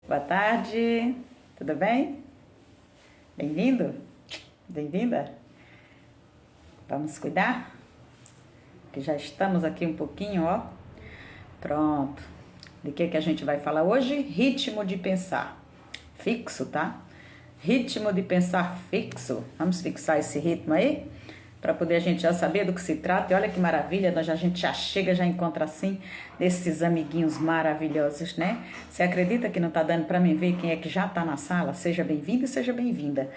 Boa tarde, tudo bem? Bem-vindo? Bem-vinda? Vamos cuidar? Que já estamos aqui um pouquinho, ó. Pronto. De que a gente vai falar hoje? Ritmo de pensar. Fixo, tá? Ritmo de pensar fixo. Vamos fixar esse ritmo aí? Para poder a gente já saber do que se trata. E olha que maravilha, a gente já chega, já encontra assim, esses amiguinhos maravilhosos, né? Você acredita que não tá dando para mim ver quem é que já tá na sala? Seja bem-vindo e seja bem-vinda.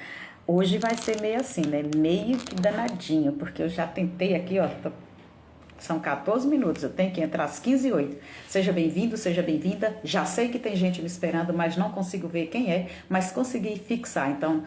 Hoje vai ser meio assim, né? Meio que danadinho, porque eu já tentei aqui, ó, são 14 minutos, eu tenho que entrar às 15h08. Seja bem-vindo, seja bem-vinda. Já sei que tem gente me esperando, mas não consigo ver quem é, mas consegui fixar. Então,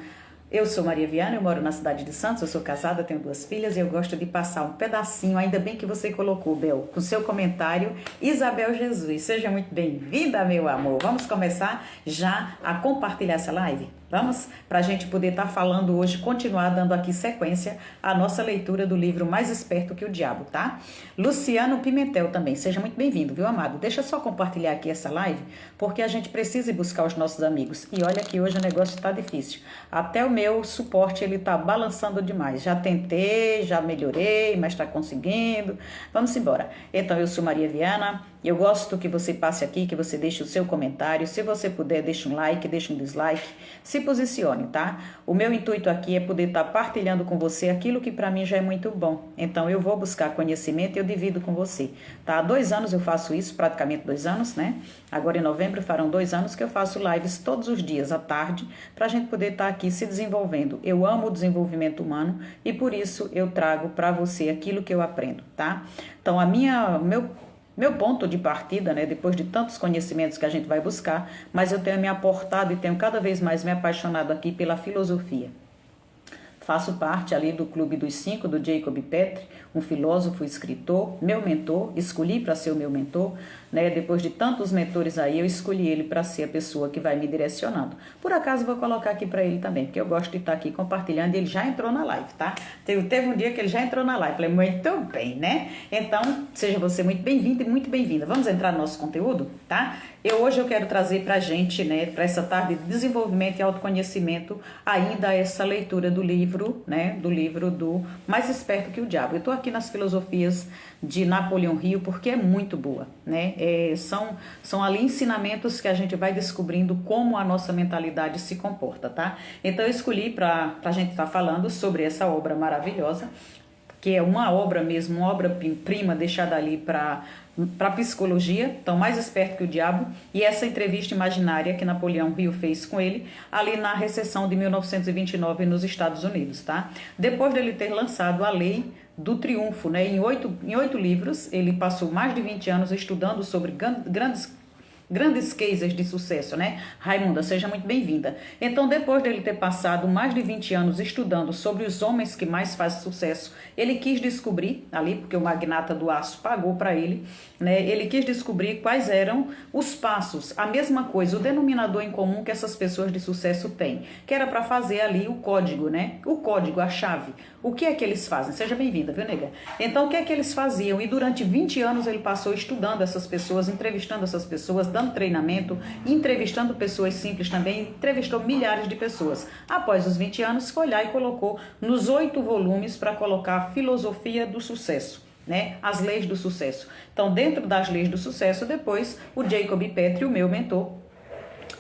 eu sou Maria Viana, eu moro na cidade de Santos, eu sou casada, tenho 2 filhas e eu gosto de passar um pedacinho, ainda bem que você colocou, Bel, com seu comentário, Isabel Jesus. Seja muito bem-vinda, meu amor. Vamos começar já a compartilhar essa live? Vamos? Para a gente poder estar falando hoje, continuar dando aqui sequência à nossa leitura do livro Mais Esperto que o Diabo, tá? Luciano Pimentel também, seja muito bem-vindo, viu, amado? Deixa eu só compartilhar aqui essa live, porque a gente precisa ir buscar os nossos amigos. E olha que hoje o negócio está difícil. Até o meu suporte, ele tá balançando demais. Já tentei, já melhorei, mas está conseguindo. Vamos embora. Então, eu sou Maria Viana. Eu gosto que você passe aqui, que você deixe o seu comentário. Se você puder, deixe um like, deixe um dislike. Se posicione, tá? O meu intuito aqui é poder estar partilhando com você aquilo que para mim já é muito bom. Então, eu vou buscar conhecimento e eu divido com você, tá? Há 2 anos eu faço isso, praticamente 2 anos, né? Agora em novembro farão 2 anos que eu faço lives todos os dias à tarde para a gente poder estar aqui se desenvolvendo. Eu amo o desenvolvimento humano e por isso eu trago para você aquilo que eu aprendo, tá? Então, meu ponto de partida, né, depois de tantos conhecimentos que a gente vai buscar, mas eu tenho me aportado e tenho cada vez mais me apaixonado aqui pela filosofia. Faço parte ali do Clube dos 5, do Jacob Petri, um filósofo, escritor, meu mentor, escolhi para ser o meu mentor, né? Depois de tantos mentores aí, eu escolhi ele para ser a pessoa que vai me direcionando. Por acaso, vou colocar aqui para ele também, porque eu gosto de estar aqui compartilhando e ele já entrou na live, tá? Teve um dia que ele já entrou na live, falei, muito bem, né? Então, seja você muito bem-vindo e muito bem-vinda. Vamos entrar no nosso conteúdo, tá? Hoje eu quero trazer pra gente, né, para essa tarde de desenvolvimento e autoconhecimento, ainda essa leitura do livro, né, do livro do Mais Esperto que o Diabo. Eu tô aqui nas filosofias de Napoleão Hill porque é muito boa, né? São ali ensinamentos que a gente vai descobrindo como a nossa mentalidade se comporta, tá? Então eu escolhi para a gente estar falando sobre essa obra maravilhosa, que é uma obra mesmo, uma obra-prima deixada ali para psicologia, então Mais Esperto que o Diabo, e essa entrevista imaginária que Napoleão Hill fez com ele, ali na recessão de 1929 nos Estados Unidos, tá? Depois dele ter lançado a Lei do Triunfo, né? Em 8 livros, ele passou mais de 20 anos estudando sobre grandes cases de sucesso, né? Raimunda, seja muito bem-vinda. Então, depois dele ter passado mais de 20 anos estudando sobre os homens que mais fazem sucesso, ele quis descobrir, ali, porque o magnata do aço pagou para ele, né? Ele quis descobrir quais eram os passos, a mesma coisa, o denominador em comum que essas pessoas de sucesso têm, que era para fazer ali o código, né? O código, a chave. O que é que eles fazem? Seja bem-vinda, viu, nega? Então, o que é que eles faziam? E durante 20 anos ele passou estudando essas pessoas, entrevistando essas pessoas, dando treinamento, entrevistando pessoas simples também, entrevistou milhares de pessoas. Após os 20 anos, foi lá e colocou nos 8 volumes para colocar a filosofia do sucesso, né? As leis do sucesso. Então, dentro das leis do sucesso, depois, o Jacob Petri, o meu mentor,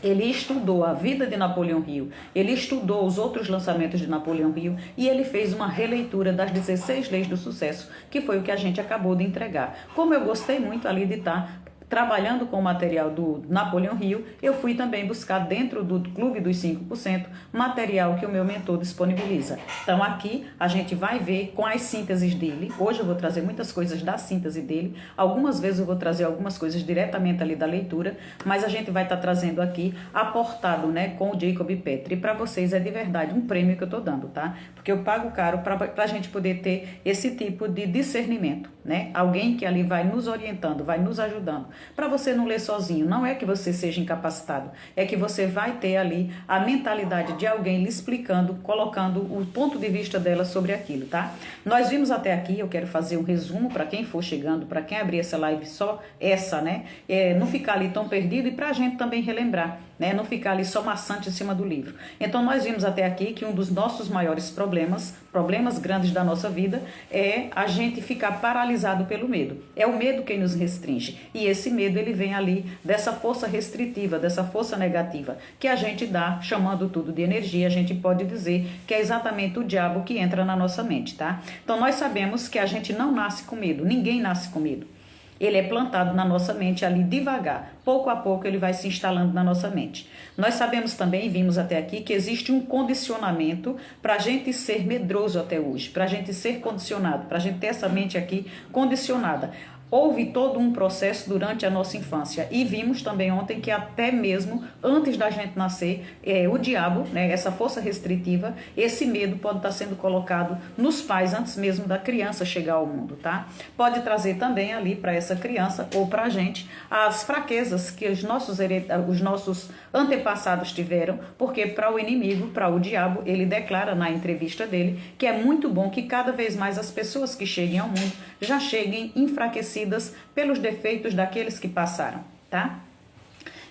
ele estudou a vida de Napoleão Hill, ele estudou os outros lançamentos de Napoleão Hill e ele fez uma releitura das 16 leis do sucesso, que foi o que a gente acabou de entregar. Como eu gostei muito ali de estar trabalhando com o material do Napoleão Hill, eu fui também buscar dentro do Clube dos 5% material que o meu mentor disponibiliza. Então aqui a gente vai ver com as sínteses dele. Hoje eu vou trazer muitas coisas da síntese dele, algumas vezes eu vou trazer algumas coisas diretamente ali da leitura, mas a gente vai estar trazendo aqui aportado, né, com o Jacob Petri. E para vocês é de verdade um prêmio que eu tô dando, tá? Porque eu pago caro para a gente poder ter esse tipo de discernimento, né? Alguém que ali vai nos orientando, vai nos ajudando, para você não ler sozinho. Não é que você seja incapacitado, é que você vai ter ali a mentalidade de alguém lhe explicando, colocando o ponto de vista dela sobre aquilo, tá? Nós vimos até aqui, eu quero fazer um resumo para quem for chegando, para quem abrir essa live só essa, né? Não ficar ali tão perdido e para a gente também relembrar. né? Não ficar ali só maçante em cima do livro. Então nós vimos até aqui que um dos nossos maiores problemas grandes da nossa vida, é a gente ficar paralisado pelo medo. É o medo quem nos restringe. E esse medo, ele vem ali dessa força restritiva, dessa força negativa, que a gente dá, chamando tudo de energia. A gente pode dizer que é exatamente o diabo que entra na nossa mente, tá? Então nós sabemos que a gente não nasce com medo, ninguém nasce com medo. Ele é plantado na nossa mente ali devagar. Pouco a pouco ele vai se instalando na nossa mente. Nós sabemos também, vimos até aqui, que existe um condicionamento para a gente ser medroso até hoje, para a gente ser condicionado, para a gente ter essa mente aqui condicionada. Houve todo um processo durante a nossa infância e vimos também ontem que até mesmo antes da gente nascer, o diabo, né, essa força restritiva, esse medo pode estar sendo colocado nos pais antes mesmo da criança chegar ao mundo, tá? Pode trazer também ali para essa criança ou para a gente as fraquezas que os nossos antepassados tiveram, porque para o inimigo, para o diabo, ele declara na entrevista dele que é muito bom que cada vez mais as pessoas que cheguem ao mundo já cheguem enfraquecidas pelos defeitos daqueles que passaram, tá?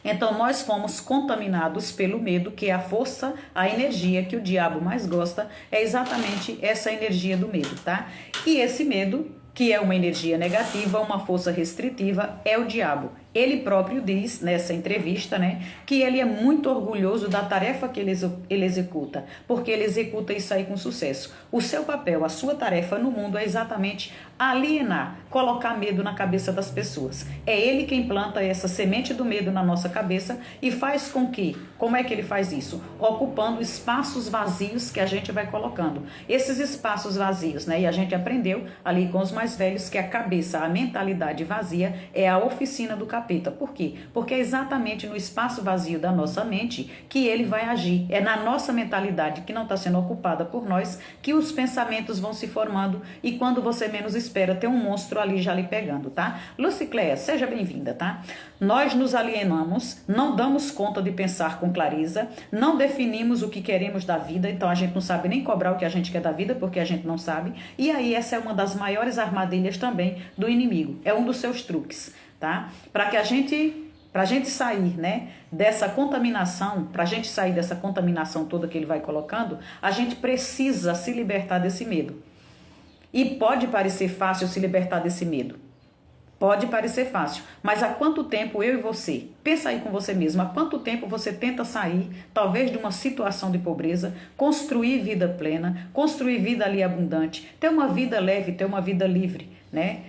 Então nós fomos contaminados pelo medo, que é a força, a energia que o diabo mais gosta, é exatamente essa energia do medo, tá? E esse medo, que é uma energia negativa, uma força restritiva, é o diabo. Ele próprio diz nessa entrevista, né, que ele é muito orgulhoso da tarefa que ele executa, porque ele executa isso aí com sucesso. O seu papel, a sua tarefa no mundo é exatamente alienar, colocar medo na cabeça das pessoas. É ele quem planta essa semente do medo na nossa cabeça e faz com que, como é que ele faz isso? Ocupando espaços vazios que a gente vai colocando. Esses espaços vazios, né, e a gente aprendeu ali com os mais velhos que a cabeça, a mentalidade vazia é a oficina do capeta. Por quê? Porque é exatamente no espaço vazio da nossa mente que ele vai agir. É na nossa mentalidade que não está sendo ocupada por nós que os pensamentos vão se formando e quando você menos espera tem um monstro ali já lhe pegando, tá? Lucicléia, seja bem-vinda, tá? Nós nos alienamos, não damos conta de pensar com clareza, não definimos o que queremos da vida, então a gente não sabe nem cobrar o que a gente quer da vida porque a gente não sabe. E aí essa é uma das maiores armadilhas também do inimigo, é um dos seus truques. Tá? Para a gente sair, né, dessa contaminação, para a gente sair dessa contaminação toda que ele vai colocando, a gente precisa se libertar desse medo. E pode parecer fácil se libertar desse medo. Pode parecer fácil, mas há quanto tempo eu e você, pensa aí com você mesmo, há quanto tempo você tenta sair, talvez de uma situação de pobreza, construir vida plena, construir vida ali abundante, ter uma vida leve, ter uma vida livre, né?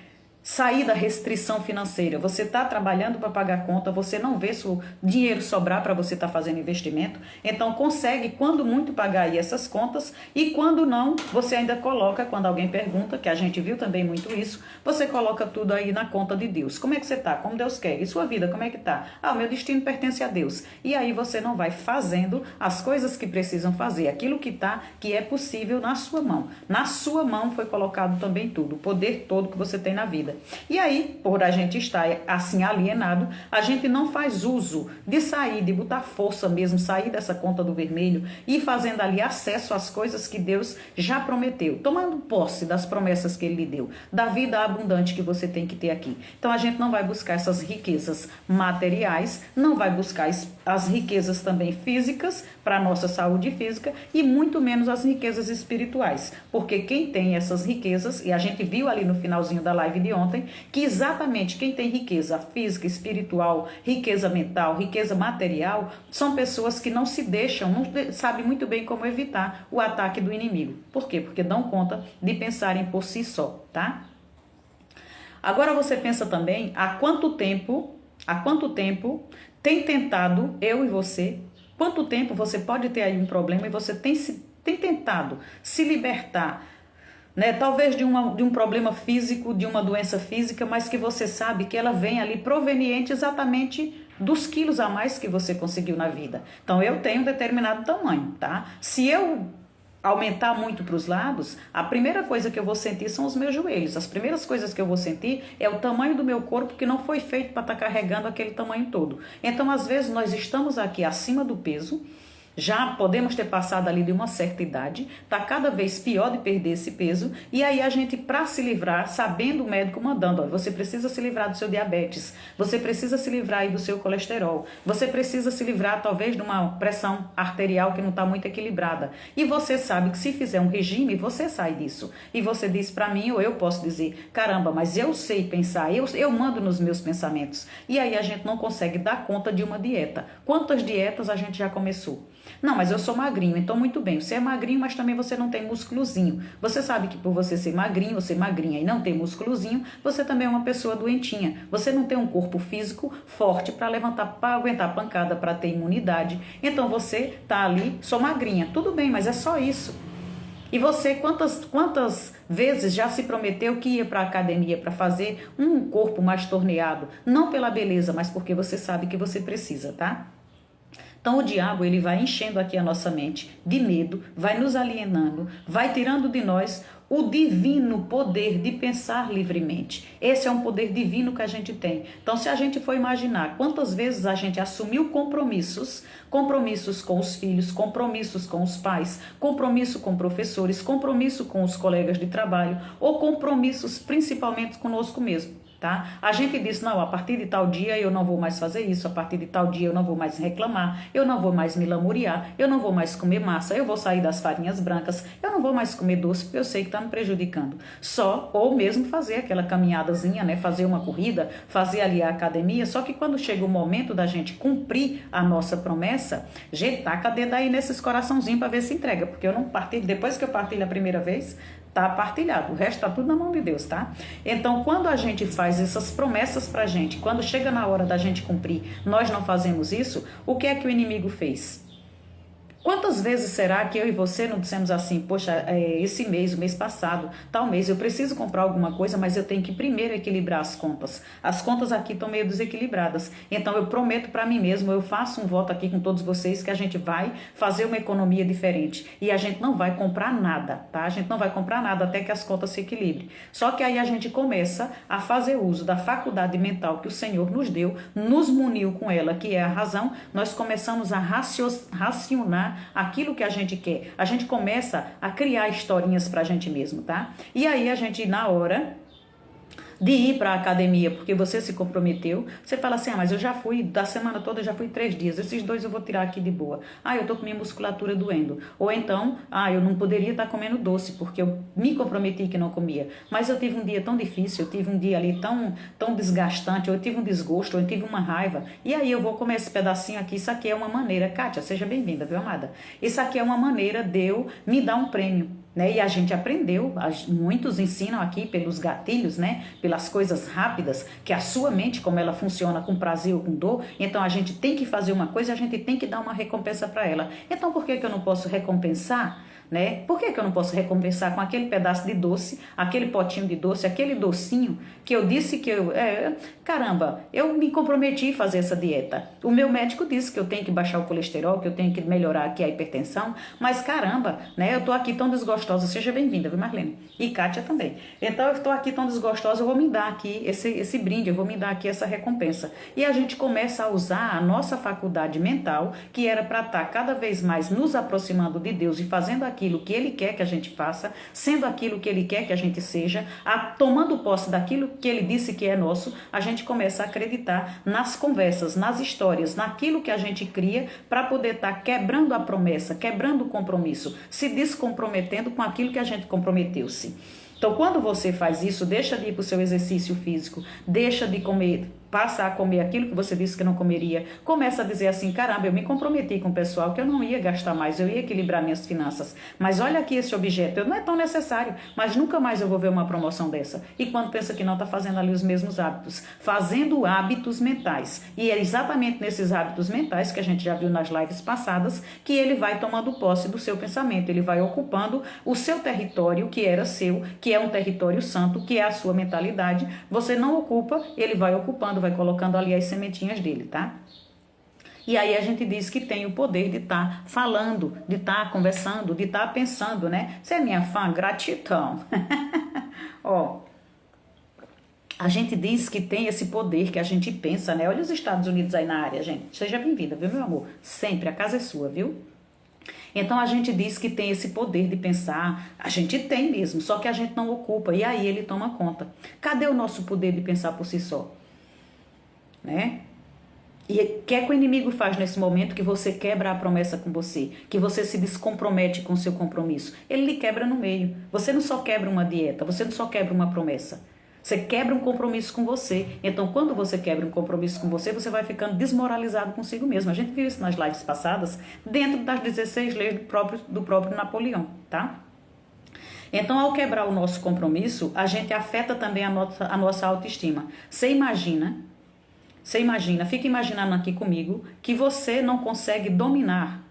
Sair da restrição financeira. Você está trabalhando para pagar conta, você não vê se o dinheiro sobrar para você estar fazendo investimento, então consegue, quando muito, pagar aí essas contas e quando não, você ainda coloca, quando alguém pergunta, que a gente viu também muito isso, você coloca tudo aí na conta de Deus. Como é que você está? Como Deus quer? E sua vida, como é que está? Ah, o meu destino pertence a Deus. E aí você não vai fazendo as coisas que precisam fazer, aquilo que é possível na sua mão. Na sua mão foi colocado também tudo, o poder todo que você tem na vida. E aí, por a gente estar assim alienado, a gente não faz uso de sair, de botar força mesmo, sair dessa conta do vermelho e fazendo ali acesso às coisas que Deus já prometeu, tomando posse das promessas que Ele lhe deu, da vida abundante que você tem que ter aqui. Então a gente não vai buscar essas riquezas materiais, não vai buscar as riquezas também físicas, para a nossa saúde física, e muito menos as riquezas espirituais, porque quem tem essas riquezas, e a gente viu ali no finalzinho da live de ontem, que exatamente quem tem riqueza física, espiritual, riqueza mental, riqueza material, são pessoas que não se deixam, não sabem muito bem como evitar o ataque do inimigo. Por quê? Porque dão conta de pensarem por si só, tá? Agora você pensa também há quanto tempo tem tentado, eu e você, quanto tempo você pode ter aí um problema e você tem tentado se libertar, né? Talvez de um problema físico, de uma doença física, mas que você sabe que ela vem ali proveniente exatamente dos quilos a mais que você conseguiu na vida. Então eu tenho um determinado tamanho, tá? Se eu aumentar muito para os lados, a primeira coisa que eu vou sentir são os meus joelhos. As primeiras coisas que eu vou sentir é o tamanho do meu corpo, que não foi feito para estar carregando aquele tamanho todo. Então, às vezes, nós estamos aqui acima do peso, Já podemos ter passado ali de uma certa idade, tá cada vez pior de perder esse peso, e aí a gente, para se livrar, sabendo o médico mandando, ó, você precisa se livrar do seu diabetes, você precisa se livrar aí do seu colesterol, você precisa se livrar talvez de uma pressão arterial que não está muito equilibrada, e você sabe que se fizer um regime, você sai disso, e você diz para mim, ou eu posso dizer, caramba, mas eu sei pensar, eu mando nos meus pensamentos, e aí a gente não consegue dar conta de uma dieta. Quantas dietas a gente já começou? Não, mas eu sou magrinho, então muito bem. Você é magrinho, mas também você não tem músculozinho. Você sabe que por você ser magrinho, você magrinha e não ter músculozinho, você também é uma pessoa doentinha. Você não tem um corpo físico forte para levantar, para aguentar pancada, para ter imunidade. Então você tá ali, sou magrinha. Tudo bem, mas é só isso. E você, quantas vezes já se prometeu que ia para a academia para fazer um corpo mais torneado? Não pela beleza, mas porque você sabe que você precisa, tá? Então o diabo, ele vai enchendo aqui a nossa mente de medo, vai nos alienando, vai tirando de nós o divino poder de pensar livremente. Esse é um poder divino que a gente tem. Então, se a gente for imaginar quantas vezes a gente assumiu compromissos com os filhos, compromissos com os pais, compromisso com professores, compromisso com os colegas de trabalho, ou compromissos principalmente conosco mesmo. Tá? A gente diz, não, a partir de tal dia eu não vou mais fazer isso, a partir de tal dia eu não vou mais reclamar, eu não vou mais me lamuriar, eu não vou mais comer massa, eu vou sair das farinhas brancas, eu não vou mais comer doce, porque eu sei que está me prejudicando. Só, ou mesmo fazer aquela caminhadazinha, né? Fazer uma corrida, fazer ali a academia, só que quando chega o momento da gente cumprir a nossa promessa, gente, taca dedo aí nesses coraçãozinhos para ver se entrega, porque eu não partilho, depois que eu partilho a primeira vez, tá partilhado, o resto tá tudo na mão de Deus, tá? Então, quando a gente faz essas promessas pra gente, quando chega na hora da gente cumprir, nós não fazemos isso, o que é que o inimigo fez? Quantas vezes será que eu e você não dissemos assim, poxa, esse mês, o mês passado, tal mês, eu preciso comprar alguma coisa, mas eu tenho que primeiro equilibrar as contas. As contas aqui estão meio desequilibradas. Então eu prometo para mim mesmo, eu faço um voto aqui com todos vocês que a gente vai fazer uma economia diferente. E a gente não vai comprar nada, tá? A gente não vai comprar nada até que as contas se equilibrem. Só que aí a gente começa a fazer uso da faculdade mental que o Senhor nos deu, nos muniu com ela, que é a razão. Nós começamos a racionar aquilo que a gente quer. A gente começa a criar historinhas pra gente mesmo, tá? E aí a gente, na hora de ir para a academia, porque você se comprometeu, você fala assim, mas eu já fui, da semana toda eu já fui 3 dias, esses 2 eu vou tirar aqui de boa. Eu tô com minha musculatura doendo. Ou então, eu não poderia estar comendo doce, porque eu me comprometi que não comia. Mas eu tive um dia tão difícil, eu tive um dia ali tão desgastante, eu tive um desgosto, eu tive uma raiva, e aí eu vou comer esse pedacinho aqui, isso aqui é uma maneira, Kátia, seja bem-vinda, viu, amada? Isso aqui é uma maneira de eu me dar um prêmio. Né? E a gente aprendeu, muitos ensinam aqui pelos gatilhos, né? Pelas coisas rápidas, que a sua mente, como ela funciona com prazer ou com dor, então a gente tem que fazer uma coisa, a gente tem que dar uma recompensa para ela. Então por que eu não posso recompensar? Né? Por que eu não posso recompensar com aquele pedaço de doce, aquele potinho de doce, aquele docinho que eu disse que caramba, eu me comprometi a fazer essa dieta. O meu médico disse que eu tenho que baixar o colesterol, que eu tenho que melhorar aqui a hipertensão, mas caramba, né? Eu tô aqui tão desgostosa, seja bem-vinda, viu, Marlene? E Kátia também. Então eu tô aqui tão desgostosa, eu vou me dar aqui esse brinde, eu vou me dar aqui essa recompensa. E a gente começa a usar a nossa faculdade mental, que era para estar cada vez mais nos aproximando de Deus e fazendo aquilo que Ele quer que a gente faça, sendo aquilo que Ele quer que a gente seja, tomando posse daquilo que Ele disse que é nosso, a gente começa a acreditar nas conversas, nas histórias, naquilo que a gente cria para poder estar quebrando a promessa, quebrando o compromisso, se descomprometendo com aquilo que a gente comprometeu-se. Então, quando você faz isso, deixa de ir para o seu exercício físico, deixa de comer, passa a comer aquilo que você disse que não comeria, começa a dizer assim, caramba, eu me comprometi com o pessoal que eu não ia gastar mais, eu ia equilibrar minhas finanças, mas olha aqui esse objeto, não é tão necessário, mas nunca mais eu vou ver uma promoção dessa. E quando pensa que não, está fazendo ali os mesmos hábitos, fazendo hábitos mentais. E é exatamente nesses hábitos mentais, que a gente já viu nas lives passadas, que ele vai tomando posse do seu pensamento, ele vai ocupando o seu território, que era seu, que é um território santo, que é a sua mentalidade, você não ocupa, ele vai ocupando, vai colocando ali as sementinhas dele, tá? E aí a gente diz que tem o poder de estar falando, de estar conversando, de estar pensando, né? Você é minha fã? Gratidão. Ó, a gente diz que tem esse poder que a gente pensa, né? Olha os Estados Unidos aí na área, gente. Seja bem-vinda, viu, meu amor? Sempre, a casa é sua, viu? Então a gente diz que tem esse poder de pensar, a gente tem mesmo, só que a gente não ocupa, e aí ele toma conta. Cadê o nosso poder de pensar por si só? Né? E o que é que o inimigo faz nesse momento que você quebra a promessa com você, que você se descompromete com o seu compromisso? Ele lhe quebra no meio. Você não só quebra uma dieta, você não só quebra uma promessa. Você quebra um compromisso com você. Então, quando você quebra um compromisso com você, você vai ficando desmoralizado consigo mesmo. A gente viu isso nas lives passadas, dentro das 16 leis do próprio Napoleão, tá? Então, ao quebrar o nosso compromisso, a gente afeta também a nossa autoestima. Você imagina, fica imaginando aqui comigo, que você não consegue dominar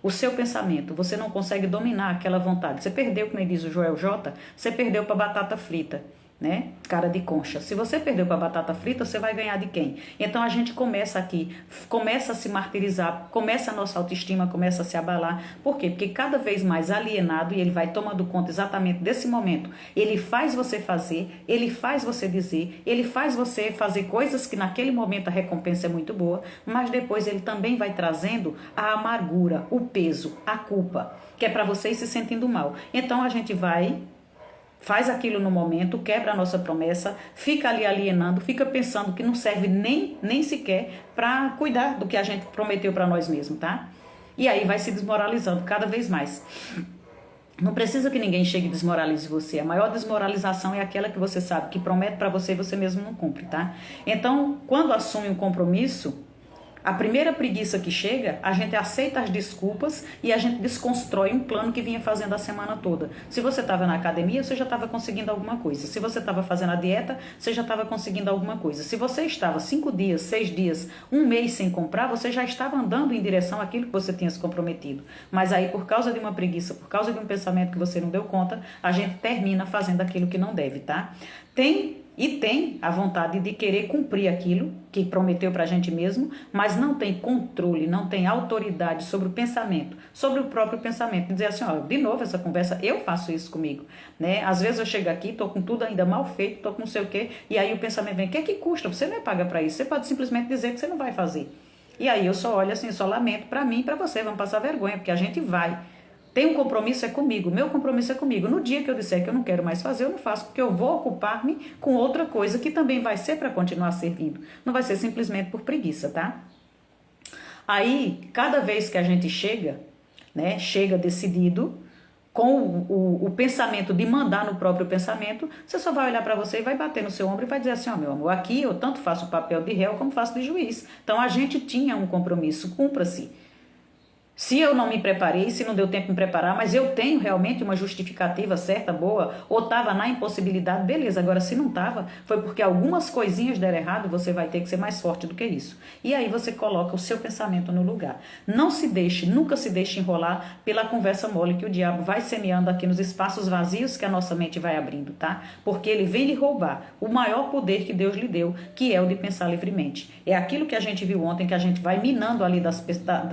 o seu pensamento, você não consegue dominar aquela vontade. Você perdeu, como diz o Joel J, você perdeu para batata frita, né? Cara de concha. Se você perdeu para batata frita, você vai ganhar de quem? Então a gente começa aqui, começa a se martirizar, começa a nossa autoestima, começa a se abalar. Por quê? Porque cada vez mais alienado, e ele vai tomando conta exatamente desse momento. Ele faz você fazer, ele faz você dizer, ele faz você fazer coisas que naquele momento a recompensa é muito boa, mas depois ele também vai trazendo a amargura, o peso, a culpa, que é para você ir se sentindo mal. Então a gente faz aquilo no momento, quebra a nossa promessa, fica ali alienando, fica pensando que não serve nem sequer para cuidar do que a gente prometeu para nós mesmos, tá? E aí vai se desmoralizando cada vez mais. Não precisa que ninguém chegue e desmoralize você. A maior desmoralização é aquela que você sabe que promete para você e você mesmo não cumpre, tá? Então, quando assume um compromisso, a primeira preguiça que chega, a gente aceita as desculpas e a gente desconstrói um plano que vinha fazendo a semana toda. Se você estava na academia, você já estava conseguindo alguma coisa. Se você estava fazendo a dieta, você já estava conseguindo alguma coisa. Se você estava 5 dias, 6 dias, 1 mês sem comprar, você já estava andando em direção àquilo que você tinha se comprometido. Mas aí, por causa de uma preguiça, por causa de um pensamento que você não deu conta, a gente termina fazendo aquilo que não deve, tá? Tem a vontade de querer cumprir aquilo que prometeu para a gente mesmo, mas não tem controle, não tem autoridade sobre o pensamento, sobre o próprio pensamento. Dizer assim, ó, de novo essa conversa, eu faço isso comigo, né? Às vezes eu chego aqui, tô com tudo ainda mal feito, tô com não sei o quê, e aí o pensamento vem, o que é que custa? Você não é paga para isso, você pode simplesmente dizer que você não vai fazer. E aí eu só olho assim, só lamento para mim e para você, vamos passar vergonha, porque a gente vai. Tem um compromisso, é comigo, meu compromisso é comigo. No dia que eu disser que eu não quero mais fazer, eu não faço, porque eu vou ocupar-me com outra coisa que também vai ser para continuar servindo. Não vai ser simplesmente por preguiça, tá? Aí, cada vez que a gente chega, né, chega decidido, com o pensamento de mandar no próprio pensamento, você só vai olhar para você e vai bater no seu ombro e vai dizer assim, ó, meu amor, aqui eu tanto faço o papel de réu como faço de juiz. Então, a gente tinha um compromisso, cumpra-se. Se eu não me preparei, se não deu tempo de me preparar, mas eu tenho realmente uma justificativa certa, boa, ou estava na impossibilidade, beleza. Agora, se não estava, foi porque algumas coisinhas deram errado, você vai ter que ser mais forte do que isso. E aí você coloca o seu pensamento no lugar. Não se deixe, nunca se deixe enrolar pela conversa mole que o diabo vai semeando aqui nos espaços vazios que a nossa mente vai abrindo, tá? Porque ele vem lhe roubar o maior poder que Deus lhe deu, que é o de pensar livremente. É aquilo que a gente viu ontem, que a gente vai minando ali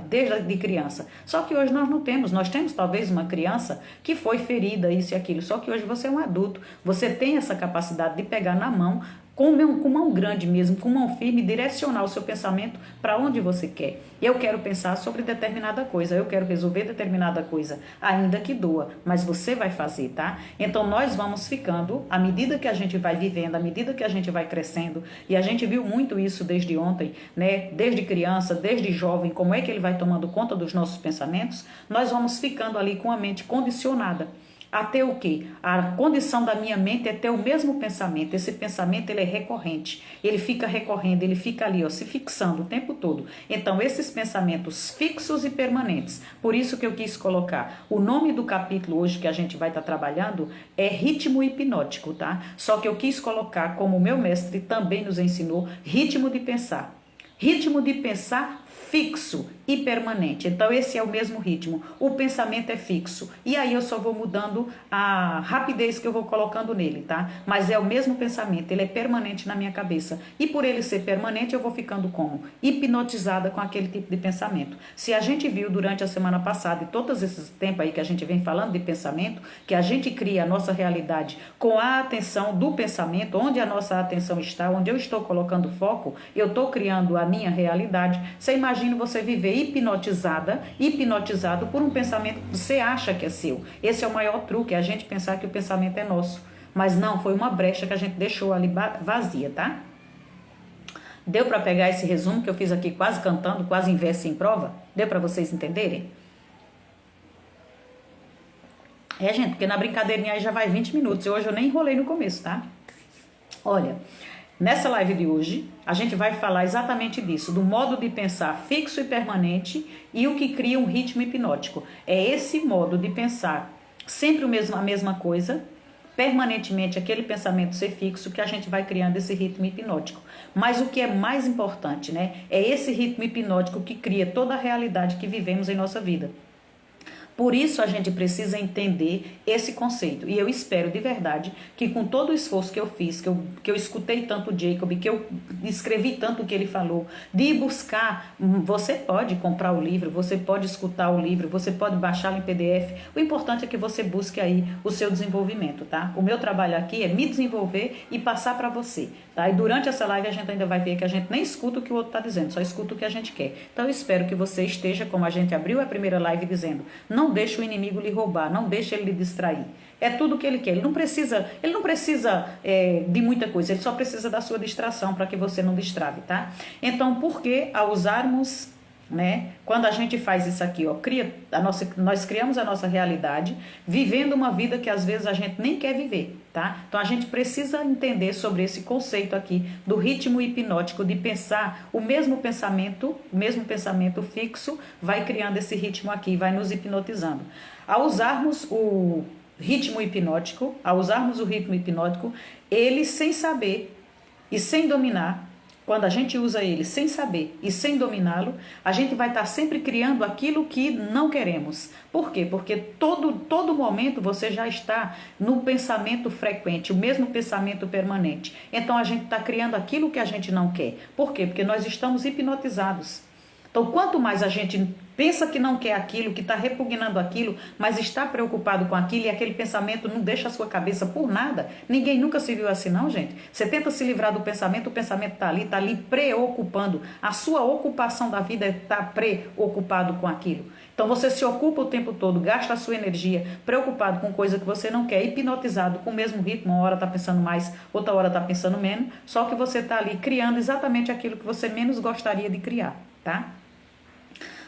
desde criança. Só que hoje nós não temos, nós temos talvez uma criança que foi ferida, isso e aquilo, só que hoje você é um adulto, você tem essa capacidade de pegar na mão, com mão grande mesmo, com mão firme, direcionar o seu pensamento para onde você quer. Eu quero pensar sobre determinada coisa, eu quero resolver determinada coisa, ainda que doa, mas você vai fazer, tá? Então nós vamos ficando, à medida que a gente vai vivendo, à medida que a gente vai crescendo, e a gente viu muito isso desde ontem, né? Desde criança, desde jovem, como é que ele vai tomando conta dos nossos pensamentos, nós vamos ficando ali com a mente condicionada. Até o quê? A condição da minha mente é ter o mesmo pensamento. Esse pensamento, ele é recorrente. Ele fica recorrendo, ele fica ali, ó, se fixando o tempo todo. Então, esses pensamentos fixos e permanentes. Por isso que eu quis colocar. O nome do capítulo hoje que a gente vai estar trabalhando é ritmo hipnótico, tá? Só que eu quis colocar, como o meu mestre também nos ensinou, ritmo de pensar. Ritmo de pensar fixo e permanente. Então, esse é o mesmo ritmo. O pensamento é fixo. E aí eu só vou mudando a rapidez que eu vou colocando nele, tá? Mas é o mesmo pensamento, ele é permanente na minha cabeça. E por ele ser permanente, eu vou ficando como? Hipnotizada com aquele tipo de pensamento. Se a gente viu durante a semana passada e todos esses tempos aí que a gente vem falando de pensamento, que a gente cria a nossa realidade com a atenção do pensamento, onde a nossa atenção está, onde eu estou colocando foco, eu estou criando a minha realidade. Você imagina imagine você viver hipnotizado por um pensamento que você acha que é seu. Esse é o maior truque, é a gente pensar que o pensamento é nosso. Mas não, foi uma brecha que a gente deixou ali vazia, tá? Deu para pegar esse resumo que eu fiz aqui quase cantando, quase em verso em prova? Deu para vocês entenderem? Gente, porque na brincadeirinha aí já vai 20 minutos. Hoje eu nem enrolei no começo, tá? Olha, nessa live de hoje, a gente vai falar exatamente disso, do modo de pensar fixo e permanente e o que cria um ritmo hipnótico. É esse modo de pensar sempre a mesma coisa, permanentemente aquele pensamento ser fixo, que a gente vai criando esse ritmo hipnótico. Mas o que é mais importante, né? É esse ritmo hipnótico que cria toda a realidade que vivemos em nossa vida. Por isso a gente precisa entender esse conceito. E eu espero de verdade que com todo o esforço que eu fiz, que eu escutei tanto o Jacob, que eu escrevi tanto o que ele falou, de buscar, você pode comprar o livro, você pode escutar o livro, você pode baixá-lo em PDF. O importante é que você busque aí o seu desenvolvimento, tá? O meu trabalho aqui é me desenvolver e passar para você, tá? E durante essa live a gente ainda vai ver que a gente nem escuta o que o outro está dizendo, só escuta o que a gente quer. Então eu espero que você esteja, como a gente abriu a primeira live dizendo, não deixe o inimigo lhe roubar, não deixe ele lhe distrair. É tudo o que ele quer. Ele não precisa de muita coisa, ele só precisa da sua distração para que você não destrave, tá? Então, por que ao usarmos, né, quando a gente faz isso aqui, ó, nós criamos a nossa realidade, vivendo uma vida que às vezes a gente nem quer viver, tá? Então a gente precisa entender sobre esse conceito aqui do ritmo hipnótico, de pensar o mesmo pensamento fixo, vai criando esse ritmo aqui, vai nos hipnotizando. Ao usarmos o ritmo hipnótico, ele sem saber e sem dominar, quando a gente usa ele sem saber e sem dominá-lo, a gente vai estar sempre criando aquilo que não queremos. Por quê? Porque todo momento você já está no pensamento frequente, o mesmo pensamento permanente. Então a gente está criando aquilo que a gente não quer. Por quê? Porque nós estamos hipnotizados. Então, quanto mais a gente pensa que não quer aquilo, que está repugnando aquilo, mas está preocupado com aquilo e aquele pensamento não deixa a sua cabeça por nada. Ninguém nunca se viu assim, não, gente. Você tenta se livrar do pensamento, o pensamento está ali preocupando. A sua ocupação da vida está preocupado com aquilo. Então, você se ocupa o tempo todo, gasta a sua energia preocupado com coisa que você não quer, hipnotizado com o mesmo ritmo. Uma hora está pensando mais, outra hora está pensando menos, só que você está ali criando exatamente aquilo que você menos gostaria de criar, tá?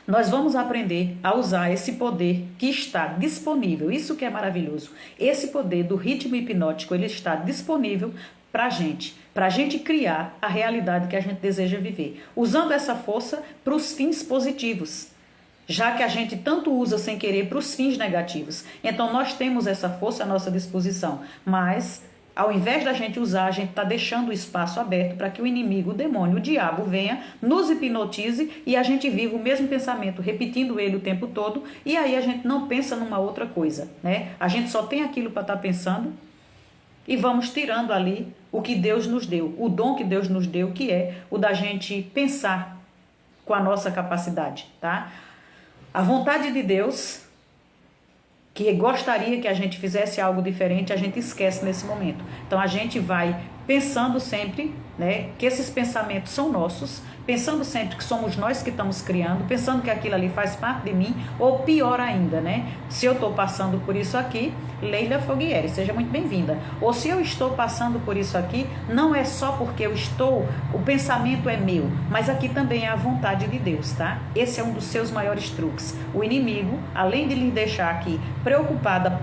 Nós vamos aprender a usar esse poder que está disponível, isso que é maravilhoso. Esse poder do ritmo hipnótico, ele está disponível para a gente criar a realidade que a gente deseja viver, usando essa força para os fins positivos, já que a gente tanto usa sem querer para os fins negativos. Então nós temos essa força à nossa disposição, mas ao invés da gente usar, a gente está deixando o espaço aberto para que o inimigo, o demônio, o diabo venha, nos hipnotize e a gente viva o mesmo pensamento, repetindo ele o tempo todo, e aí a gente não pensa numa outra coisa, né? A gente só tem aquilo para estar pensando e vamos tirando ali o que Deus nos deu, o dom que Deus nos deu, que é o da gente pensar com a nossa capacidade, tá? A vontade de Deus, que gostaria que a gente fizesse algo diferente, a gente esquece nesse momento. Então a gente vai pensando sempre, né, que esses pensamentos são nossos, pensando sempre que somos nós que estamos criando, pensando que aquilo ali faz parte de mim, ou pior ainda, né? Se eu estou passando por isso aqui, Leila Foguieri, seja muito bem-vinda. Ou se eu estou passando por isso aqui, não é só porque o pensamento é meu, mas aqui também é a vontade de Deus, tá? Esse é um dos seus maiores truques. O inimigo, além de lhe deixar aqui preocupada,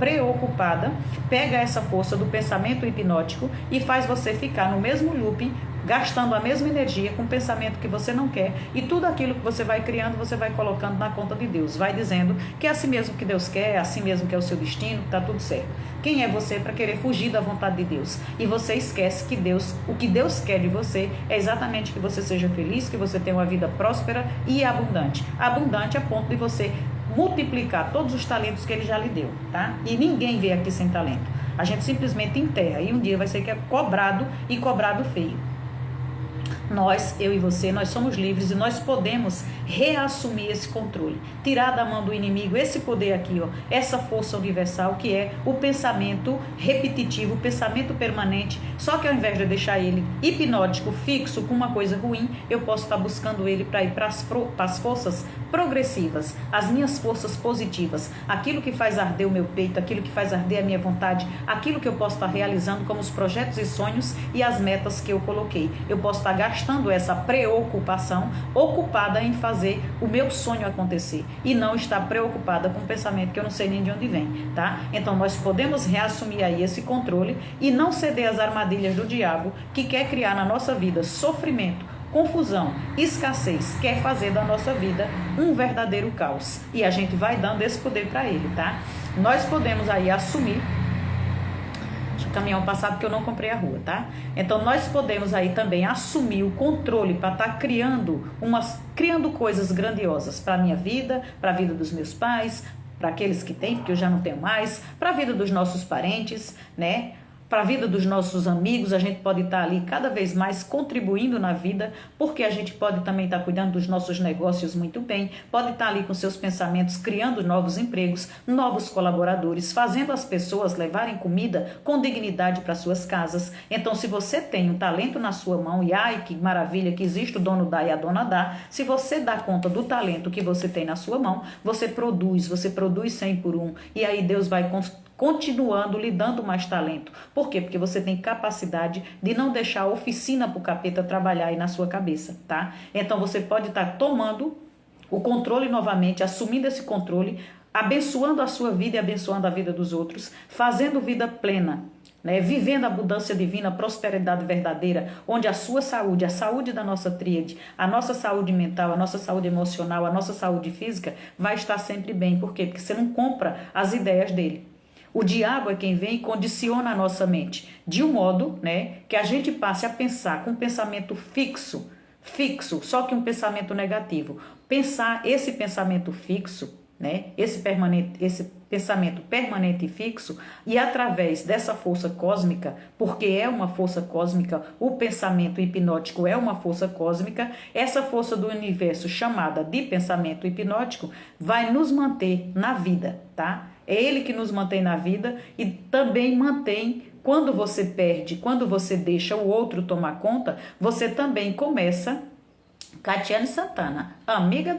pega essa força do pensamento hipnótico e faz você ficar no mesmo loop, gastando a mesma energia com o pensamento que você não quer, e tudo aquilo que você vai criando, você vai colocando na conta de Deus, vai dizendo que é assim mesmo que Deus quer, é assim mesmo que é o seu destino, tá tudo certo. Quem é você para querer fugir da vontade de Deus? E você esquece que o que Deus quer de você é exatamente que você seja feliz, que você tenha uma vida próspera e abundante. Abundante a ponto de você multiplicar todos os talentos que Ele já lhe deu, tá? E ninguém veio aqui sem talento. A gente simplesmente enterra e um dia vai ser cobrado, e cobrado feio. Nós, eu e você, nós somos livres e nós podemos reassumir esse controle, tirar da mão do inimigo esse poder aqui, ó, essa força universal que é o pensamento repetitivo, o pensamento permanente, só que ao invés de eu deixar ele hipnótico, fixo, com uma coisa ruim, eu posso estar buscando ele para ir para as forças progressivas, as minhas forças positivas, aquilo que faz arder o meu peito, aquilo que faz arder a minha vontade, aquilo que eu posso estar realizando como os projetos e sonhos e as metas que eu coloquei. Eu posso estar gastando essa preocupação ocupada em fazer o meu sonho acontecer e não estar preocupada com um pensamento que eu não sei nem de onde vem, tá? Então nós podemos reassumir aí esse controle e não ceder às armadilhas do diabo que quer criar na nossa vida sofrimento, confusão, escassez, quer fazer da nossa vida um verdadeiro caos. E a gente vai dando esse poder para ele, tá? Nós podemos aí assumir. Deixa o caminhão passar porque eu não comprei a rua, tá? Então nós podemos aí também assumir o controle para estar criando coisas grandiosas para a minha vida, para a vida dos meus pais, para aqueles que têm, porque eu já não tenho mais, para a vida dos nossos parentes, né? Para a vida dos nossos amigos, a gente pode estar ali cada vez mais contribuindo na vida, porque a gente pode também estar cuidando dos nossos negócios muito bem, pode estar ali com seus pensamentos, criando novos empregos, novos colaboradores, fazendo as pessoas levarem comida com dignidade para suas casas. Então, se você tem um talento na sua mão, e ai, que maravilha que existe o dono dá e a dona dá, se você dá conta do talento que você tem na sua mão, você produz 100 por 1, e aí Deus vai continuando lhe dando mais talento. Por quê? Porque você tem capacidade de não deixar a oficina para o capeta trabalhar aí na sua cabeça, tá? Então você pode estar tomando o controle novamente, assumindo esse controle, abençoando a sua vida e abençoando a vida dos outros, fazendo vida plena, né? Vivendo a abundância divina, a prosperidade verdadeira, onde a sua saúde, a saúde da nossa tríade, a nossa saúde mental, a nossa saúde emocional, a nossa saúde física vai estar sempre bem. Por quê? Porque você não compra as ideias dele. O diabo é quem vem e condiciona a nossa mente de um modo, né, que a gente passe a pensar com um pensamento fixo, só que um pensamento negativo. Pensar esse pensamento fixo, né, esse pensamento permanente e fixo, e através dessa força cósmica, porque é uma força cósmica, o pensamento hipnótico é uma força cósmica, essa força do universo chamada de pensamento hipnótico vai nos manter na vida, tá? É ele que nos mantém na vida e também mantém, quando você perde, quando você deixa o outro tomar conta, você também começa. Catiane Santana, amiga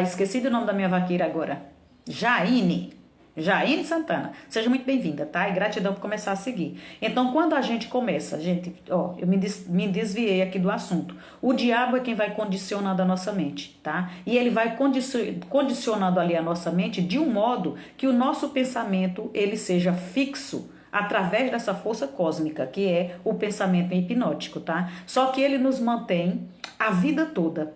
esqueci do nome da minha vaqueira agora. Jaine Santana, seja muito bem-vinda, tá? E gratidão por começar a seguir. Então, quando a gente começa, eu me desviei aqui do assunto. O diabo é quem vai condicionando a nossa mente, tá? E ele vai condicionando ali a nossa mente de um modo que o nosso pensamento, ele seja fixo, através dessa força cósmica, que é o pensamento hipnótico, tá? Só que ele nos mantém a vida toda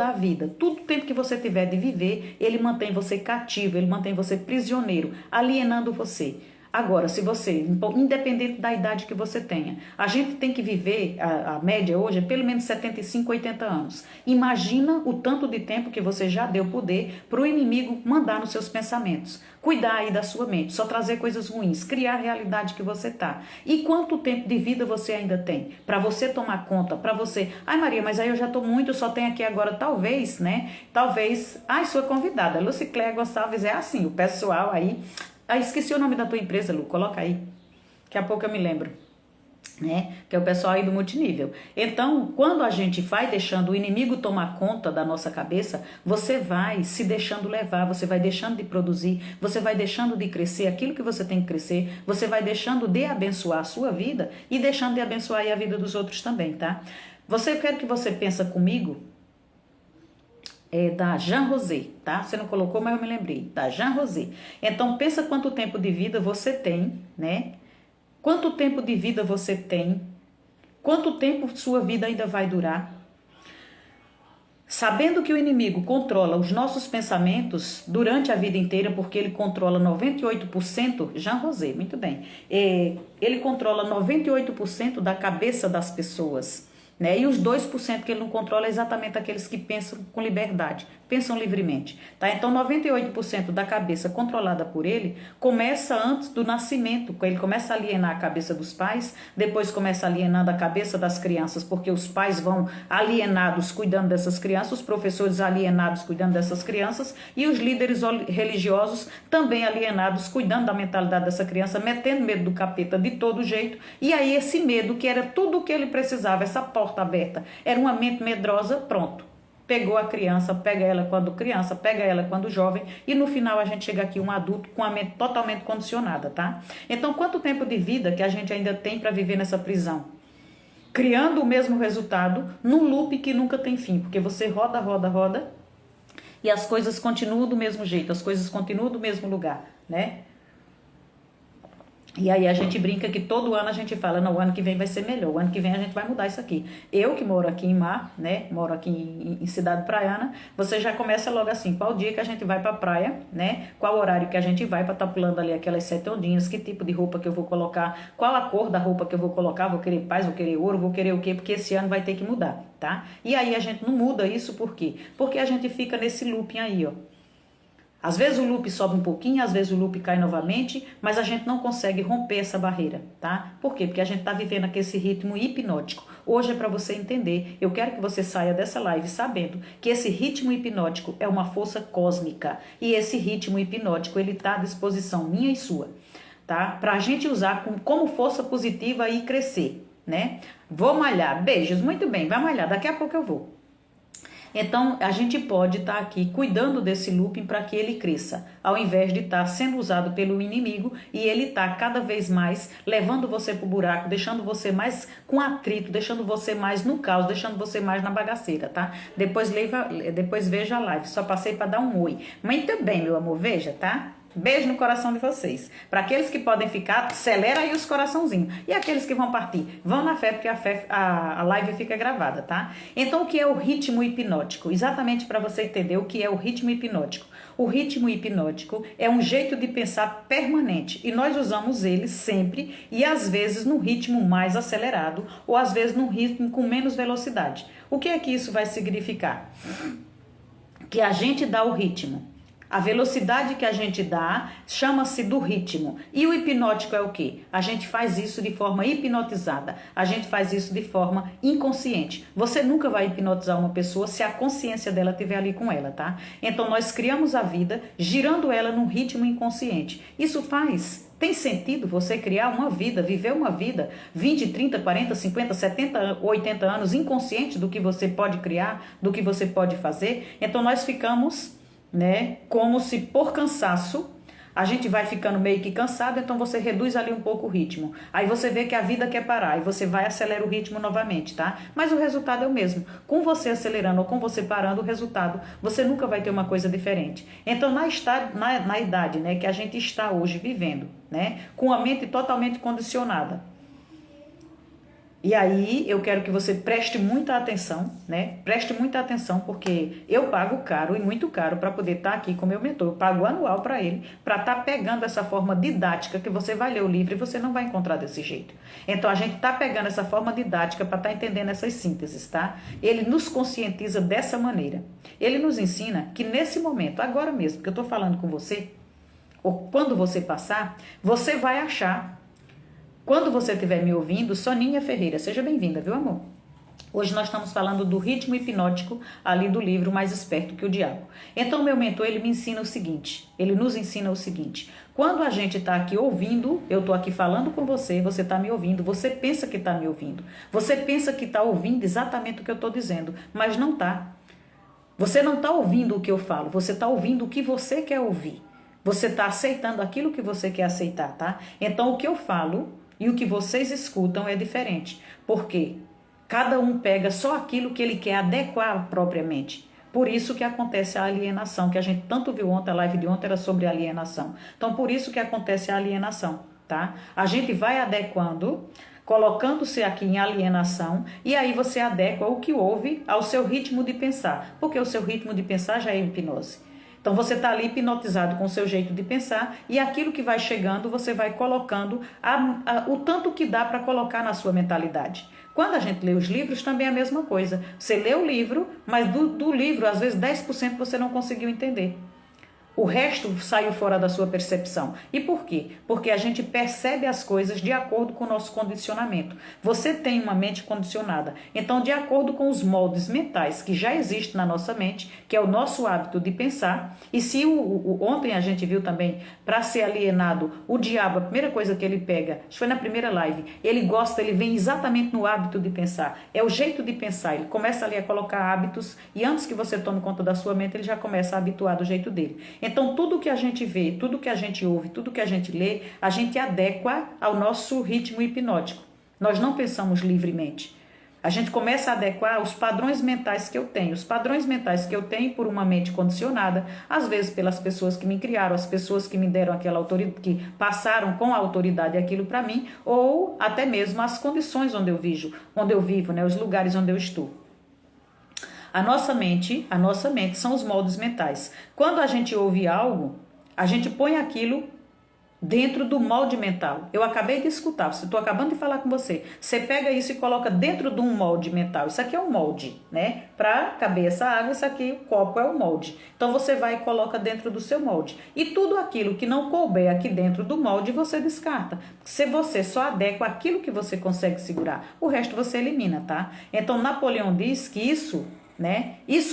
a vida, todo o tempo que você tiver de viver, ele mantém você cativo, ele mantém você prisioneiro, alienando você. Agora, se você, independente da idade que você tenha, a gente tem que viver, a média hoje é pelo menos 75, 80 anos. Imagina o tanto de tempo que você já deu poder para o inimigo mandar nos seus pensamentos. Cuidar aí da sua mente, só trazer coisas ruins, criar a realidade que você tá. E quanto tempo de vida você ainda tem? Para você tomar conta, para você... Ai, Maria, mas aí eu já tô muito, só tenho aqui agora, talvez, né? Talvez... Ai, sua convidada, Lucicléia Gonçalves, é assim, o pessoal aí... Ah, esqueci o nome da tua empresa, Lu, coloca aí. Daqui a pouco eu me lembro. Né? Que é o pessoal aí do multinível. Então, quando a gente vai deixando o inimigo tomar conta da nossa cabeça, você vai se deixando levar, você vai deixando de produzir, você vai deixando de crescer aquilo que você tem que crescer, você vai deixando de abençoar a sua vida e deixando de abençoar aí a vida dos outros também, tá? Eu quero que você pense comigo, da Jean Rosé, tá? Você não colocou, mas eu me lembrei, da Jean Rosé. Então, pensa quanto tempo de vida você tem, né? Quanto tempo de vida você tem? Quanto tempo sua vida ainda vai durar? Sabendo que o inimigo controla os nossos pensamentos durante a vida inteira, porque ele controla 98%, Jean Rosé, muito bem, ele controla 98% da cabeça das pessoas, né? E os 2% que ele não controla é exatamente aqueles que pensam com liberdade, pensam livremente, tá? Então 98% da cabeça controlada por ele começa antes do nascimento, ele começa a alienar a cabeça dos pais, depois começa alienando a cabeça das crianças, porque os pais vão alienados cuidando dessas crianças, os professores alienados cuidando dessas crianças e os líderes religiosos também alienados cuidando da mentalidade dessa criança, metendo medo do capeta de todo jeito. E aí esse medo, que era tudo o que ele precisava, essa porta aberta, era uma mente medrosa, pronto. Pegou a criança, pega ela quando jovem, e no final a gente chega aqui um adulto com a mente totalmente condicionada, tá? Então, quanto tempo de vida que a gente ainda tem para viver nessa prisão? Criando o mesmo resultado num loop que nunca tem fim, porque você roda, e as coisas continuam do mesmo jeito, as coisas continuam do mesmo lugar, né? E aí a gente brinca que todo ano a gente fala, não, o ano que vem vai ser melhor, o ano que vem a gente vai mudar isso aqui. Eu que moro aqui em Mar, né, moro aqui em cidade praiana, você já começa logo assim, qual dia que a gente vai pra praia, né, qual horário que a gente vai pra estar pulando ali aquelas 7 ondinhas, que tipo de roupa que eu vou colocar, qual a cor da roupa que eu vou colocar, vou querer paz, vou querer ouro, vou querer o quê, porque esse ano vai ter que mudar, tá? E aí a gente não muda isso por quê? Porque a gente fica nesse looping aí, ó. Às vezes o loop sobe um pouquinho, às vezes o loop cai novamente, mas a gente não consegue romper essa barreira, tá? Por quê? Porque a gente tá vivendo aqui esse ritmo hipnótico. Hoje é para você entender, eu quero que você saia dessa live sabendo que esse ritmo hipnótico é uma força cósmica. E esse ritmo hipnótico, ele tá à disposição minha e sua, tá? Pra gente usar como força positiva e crescer, né? Vou malhar, beijos, muito bem, vai malhar, daqui a pouco eu vou. Então, a gente pode estar aqui cuidando desse looping para que ele cresça, ao invés de estar sendo usado pelo inimigo e ele está cada vez mais levando você para o buraco, deixando você mais com atrito, deixando você mais no caos, deixando você mais na bagaceira, tá? Depois veja a live, só passei para dar um oi. Muito bem, meu amor, veja, tá? Beijo no coração de vocês. Para aqueles que podem ficar, acelera aí os coraçãozinhos. E aqueles que vão partir, vão na fé, porque a live fica gravada, tá? Então, o que é o ritmo hipnótico? Exatamente para você entender o que é o ritmo hipnótico. O ritmo hipnótico é um jeito de pensar permanente e nós usamos ele sempre e às vezes num ritmo mais acelerado ou às vezes num ritmo com menos velocidade. O que é que isso vai significar? Que a gente dá o ritmo. A velocidade que a gente dá chama-se do ritmo. E o hipnótico é o quê? A gente faz isso de forma hipnotizada. A gente faz isso de forma inconsciente. Você nunca vai hipnotizar uma pessoa se a consciência dela estiver ali com ela, tá? Então nós criamos a vida girando ela num ritmo inconsciente. Isso tem sentido você criar uma vida, viver uma vida 20, 30, 40, 50, 70, 80 anos inconsciente do que você pode criar, do que você pode fazer? Então nós ficamos, né, como se por cansaço, a gente vai ficando meio que cansado, então você reduz ali um pouco o ritmo. Aí você vê que a vida quer parar e você vai acelerar o ritmo novamente, tá? Mas o resultado é o mesmo. Com você acelerando ou com você parando, o resultado, você nunca vai ter uma coisa diferente. Então, na idade, né, que a gente está hoje vivendo, né, com a mente totalmente condicionada, e aí eu quero que você preste muita atenção, né? Preste muita atenção, porque eu pago caro e muito caro para poder estar aqui com o meu mentor. Eu pago anual para ele, para estar pegando essa forma didática que você vai ler o livro e você não vai encontrar desse jeito. Então a gente está pegando essa forma didática para estar entendendo essas sínteses, tá? Ele nos conscientiza dessa maneira. Ele nos ensina que nesse momento, agora mesmo que eu estou falando com você, ou quando você passar, você vai achar. Quando você estiver me ouvindo, Soninha Ferreira, seja bem-vinda, viu, amor? Hoje nós estamos falando do ritmo hipnótico ali do livro Mais Esperto que o Diabo. Então, meu mentor, ele me ensina o seguinte, ele nos ensina o seguinte: quando a gente está aqui ouvindo, eu estou aqui falando com você, você está me ouvindo, você pensa que está me ouvindo, você pensa que está ouvindo exatamente o que eu estou dizendo, mas não está. Você não está ouvindo o que eu falo, você está ouvindo o que você quer ouvir. Você está aceitando aquilo que você quer aceitar, tá? Então, o que eu falo e o que vocês escutam é diferente. Por quê? Cada um pega só aquilo que ele quer adequar propriamente. Por isso que acontece a alienação, que a gente tanto viu ontem, a live de ontem era sobre alienação. Então, por isso que acontece a alienação, tá? A gente vai adequando, colocando-se aqui em alienação, e aí você adequa o que ouve ao seu ritmo de pensar, porque o seu ritmo de pensar já é hipnose. Então você está ali hipnotizado com o seu jeito de pensar e aquilo que vai chegando você vai colocando o tanto que dá para colocar na sua mentalidade. Quando a gente lê os livros, também é a mesma coisa. Você lê o livro, mas do livro, às vezes 10% você não conseguiu entender. O resto saiu fora da sua percepção. E por quê? Porque a gente percebe as coisas de acordo com o nosso condicionamento. Você tem uma mente condicionada. Então, de acordo com os moldes mentais que já existem na nossa mente, que é o nosso hábito de pensar, e se ontem a gente viu também, para ser alienado, o diabo, a primeira coisa que ele pega, acho que foi na primeira live, ele vem exatamente no hábito de pensar. É o jeito de pensar. Ele começa ali a colocar hábitos, e antes que você tome conta da sua mente, ele já começa a habituar do jeito dele. Então, tudo que a gente vê, tudo que a gente ouve, tudo que a gente lê, a gente adequa ao nosso ritmo hipnótico. Nós não pensamos livremente. A gente começa a adequar os padrões mentais que eu tenho. Os padrões mentais que eu tenho por uma mente condicionada, às vezes pelas pessoas que me criaram, as pessoas que me deram aquela autoridade, que passaram com a autoridade aquilo para mim, ou até mesmo as condições onde eu vivo, né, os lugares onde eu estou. A nossa mente são os moldes mentais. Quando a gente ouve algo, a gente põe aquilo dentro do molde mental. Eu acabei de escutar, estou acabando de falar com você. Você pega isso e coloca dentro de um molde mental. Isso aqui é um molde, né? Para caber essa água, isso aqui, o copo é o molde. Então você vai e coloca dentro do seu molde. E tudo aquilo que não couber aqui dentro do molde, você descarta. Se você só adequa aquilo que você consegue segurar, o resto você elimina, tá? Então Napoleão diz que isso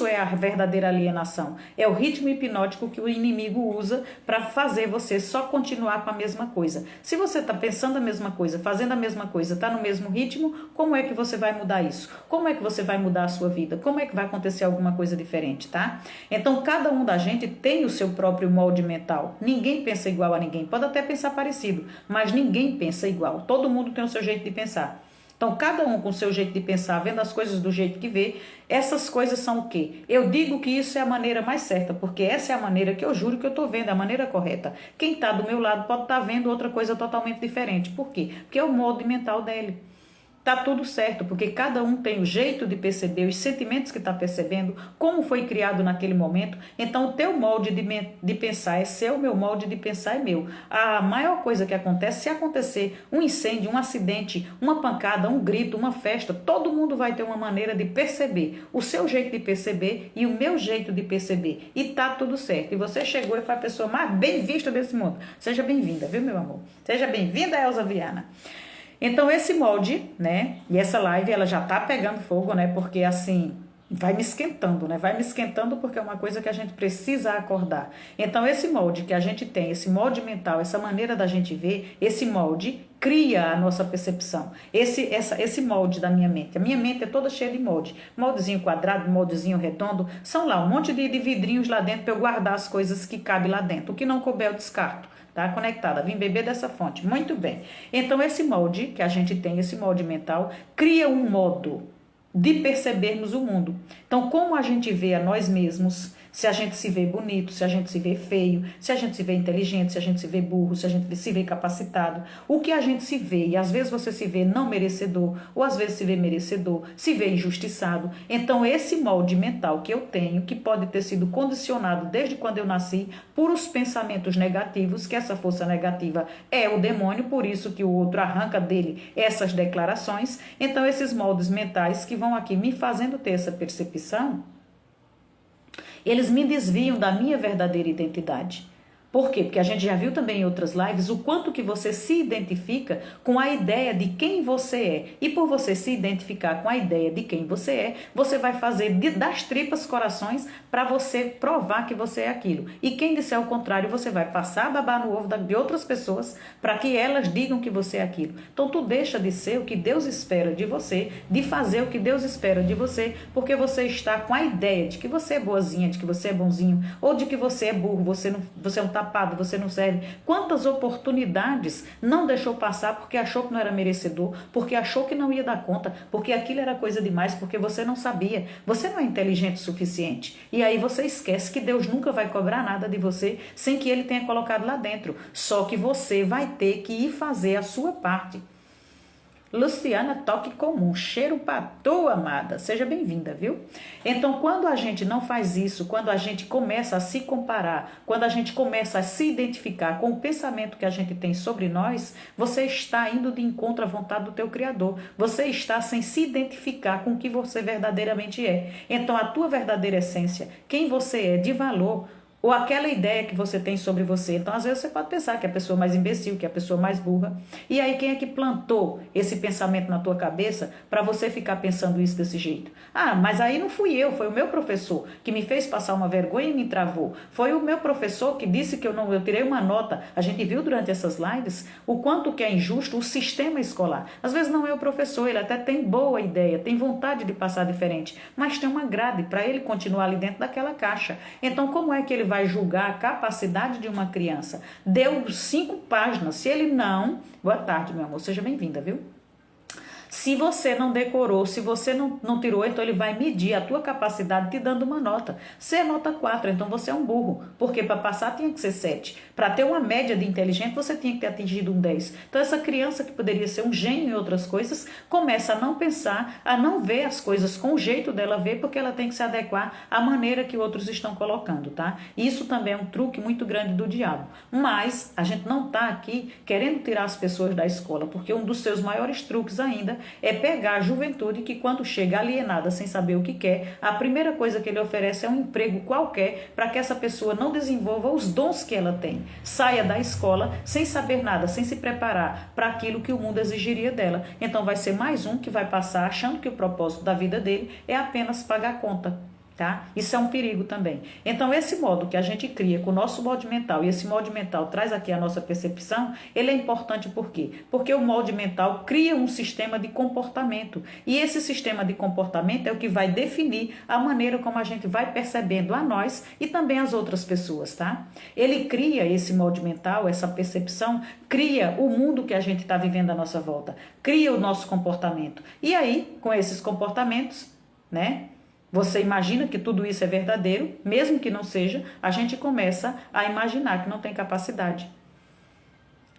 é a verdadeira alienação. É o ritmo hipnótico que o inimigo usa para fazer você só continuar com a mesma coisa. Se você está pensando a mesma coisa, fazendo a mesma coisa, está no mesmo ritmo, como é que você vai mudar isso? Como é que você vai mudar a sua vida? Como é que vai acontecer alguma coisa diferente, tá? Então, cada um da gente tem o seu próprio molde mental. Ninguém pensa igual a ninguém. Pode até pensar parecido, mas ninguém pensa igual. Todo mundo tem o seu jeito de pensar. Então, cada um com o seu jeito de pensar, vendo as coisas do jeito que vê, essas coisas são o quê? Eu digo que isso é a maneira mais certa, porque essa é a maneira que eu juro que eu estou vendo, é a maneira correta. Quem está do meu lado pode estar vendo outra coisa totalmente diferente. Por quê? Porque é o modo mental dele. Tá tudo certo, porque cada um tem o jeito de perceber os sentimentos que está percebendo, como foi criado naquele momento. Então, o teu molde de pensar é seu, o meu molde de pensar é meu. A maior coisa que acontece, se acontecer um incêndio, um acidente, uma pancada, um grito, uma festa, todo mundo vai ter uma maneira de perceber. O seu jeito de perceber e o meu jeito de perceber. E tá tudo certo. E você chegou e foi a pessoa mais bem vista desse mundo. Seja bem-vinda, viu, meu amor? Seja bem-vinda, Elza Viana. Então, esse molde, né, e essa live, ela já tá pegando fogo, né, porque assim, vai me esquentando, né, vai me esquentando porque é uma coisa que a gente precisa acordar. Então, esse molde que a gente tem, esse molde mental, essa maneira da gente ver, esse molde cria a nossa percepção, esse molde da minha mente. A minha mente é toda cheia de molde, moldezinho quadrado, moldezinho redondo, são lá um monte de vidrinhos lá dentro para eu guardar as coisas que cabem lá dentro, o que não couber eu descarto. Tá conectada, vim beber dessa fonte. Muito bem. Então, esse molde que a gente tem, esse molde mental, cria um modo de percebermos o mundo. Então, como a gente vê a nós mesmos, se a gente se vê bonito, se a gente se vê feio, se a gente se vê inteligente, se a gente se vê burro, se a gente se vê capacitado, o que a gente se vê, e às vezes você se vê não merecedor, ou às vezes se vê merecedor, se vê injustiçado. Então, esse molde mental que eu tenho, que pode ter sido condicionado desde quando eu nasci, por os pensamentos negativos, que essa força negativa é o demônio, por isso que o outro arranca dele essas declarações. Então, esses moldes mentais que vão aqui me fazendo ter essa percepção, eles me desviam da minha verdadeira identidade. Por quê? Porque a gente já viu também em outras lives o quanto que você se identifica com a ideia de quem você é. E por você se identificar com a ideia de quem você é, você vai fazer das tripas corações para você provar que você é aquilo. E quem disser o contrário, você vai passar a babar no ovo de outras pessoas para que elas digam que você é aquilo. Então tu deixa de ser o que Deus espera de você, de fazer o que Deus espera de você, porque você está com a ideia de que você é boazinha, de que você é bonzinho, ou de que você é burro, você não tapado, você não serve. Quantas oportunidades não deixou passar porque achou que não era merecedor, porque achou que não ia dar conta, porque aquilo era coisa demais, porque você não sabia, você não é inteligente o suficiente. E aí você esquece que Deus nunca vai cobrar nada de você sem que Ele tenha colocado lá dentro. Só que você vai ter que ir fazer a sua parte. Luciana, toque comum, cheiro pra tu, amada. Seja bem-vinda, viu? Então, quando a gente não faz isso, quando a gente começa a se comparar, quando a gente começa a se identificar com o pensamento que a gente tem sobre nós, você está indo de encontro à vontade do teu Criador. Você está sem se identificar com o que você verdadeiramente é. Então, a tua verdadeira essência, quem você é de valor, ou aquela ideia que você tem sobre você. Então, às vezes, você pode pensar que é a pessoa mais imbecil, que é a pessoa mais burra. E aí, quem é que plantou esse pensamento na tua cabeça para você ficar pensando isso desse jeito? Ah, mas aí não fui eu, foi o meu professor que me fez passar uma vergonha e me travou. Foi o meu professor que disse que eu tirei uma nota. A gente viu durante essas lives o quanto que é injusto o sistema escolar. Às vezes não é o professor, ele até tem boa ideia, tem vontade de passar diferente, mas tem uma grade para ele continuar ali dentro daquela caixa. Então, como é que ele vai julgar a capacidade de uma criança? Deu 5 páginas. Se ele não... Boa tarde, meu amor. Seja bem-vinda, viu? Se você não decorou, se você não tirou, então ele vai medir a tua capacidade te dando uma nota. Se é nota 4, então você é um burro. Porque para passar tinha que ser 7. Para ter uma média de inteligente, você tinha que ter atingido um 10. Então essa criança que poderia ser um gênio em outras coisas, começa a não pensar, a não ver as coisas com o jeito dela ver, porque ela tem que se adequar à maneira que outros estão colocando, tá? Isso também é um truque muito grande do diabo. Mas a gente não está aqui querendo tirar as pessoas da escola, porque um dos seus maiores truques ainda é pegar a juventude que, quando chega alienada sem saber o que quer, a primeira coisa que ele oferece é um emprego qualquer para que essa pessoa não desenvolva os dons que ela tem. Saia da escola sem saber nada, sem se preparar para aquilo que o mundo exigiria dela. Então vai ser mais um que vai passar achando que o propósito da vida dele é apenas pagar a conta. Tá? Isso é um perigo também. Então, esse modo que a gente cria com o nosso molde mental, e esse molde mental traz aqui a nossa percepção, ele é importante por quê? Porque o molde mental cria um sistema de comportamento. E esse sistema de comportamento é o que vai definir a maneira como a gente vai percebendo a nós e também as outras pessoas, tá? Ele cria esse molde mental, essa percepção, cria o mundo que a gente está vivendo à nossa volta, cria o nosso comportamento. E aí, com esses comportamentos, né? Você imagina que tudo isso é verdadeiro, mesmo que não seja, a gente começa a imaginar que não tem capacidade.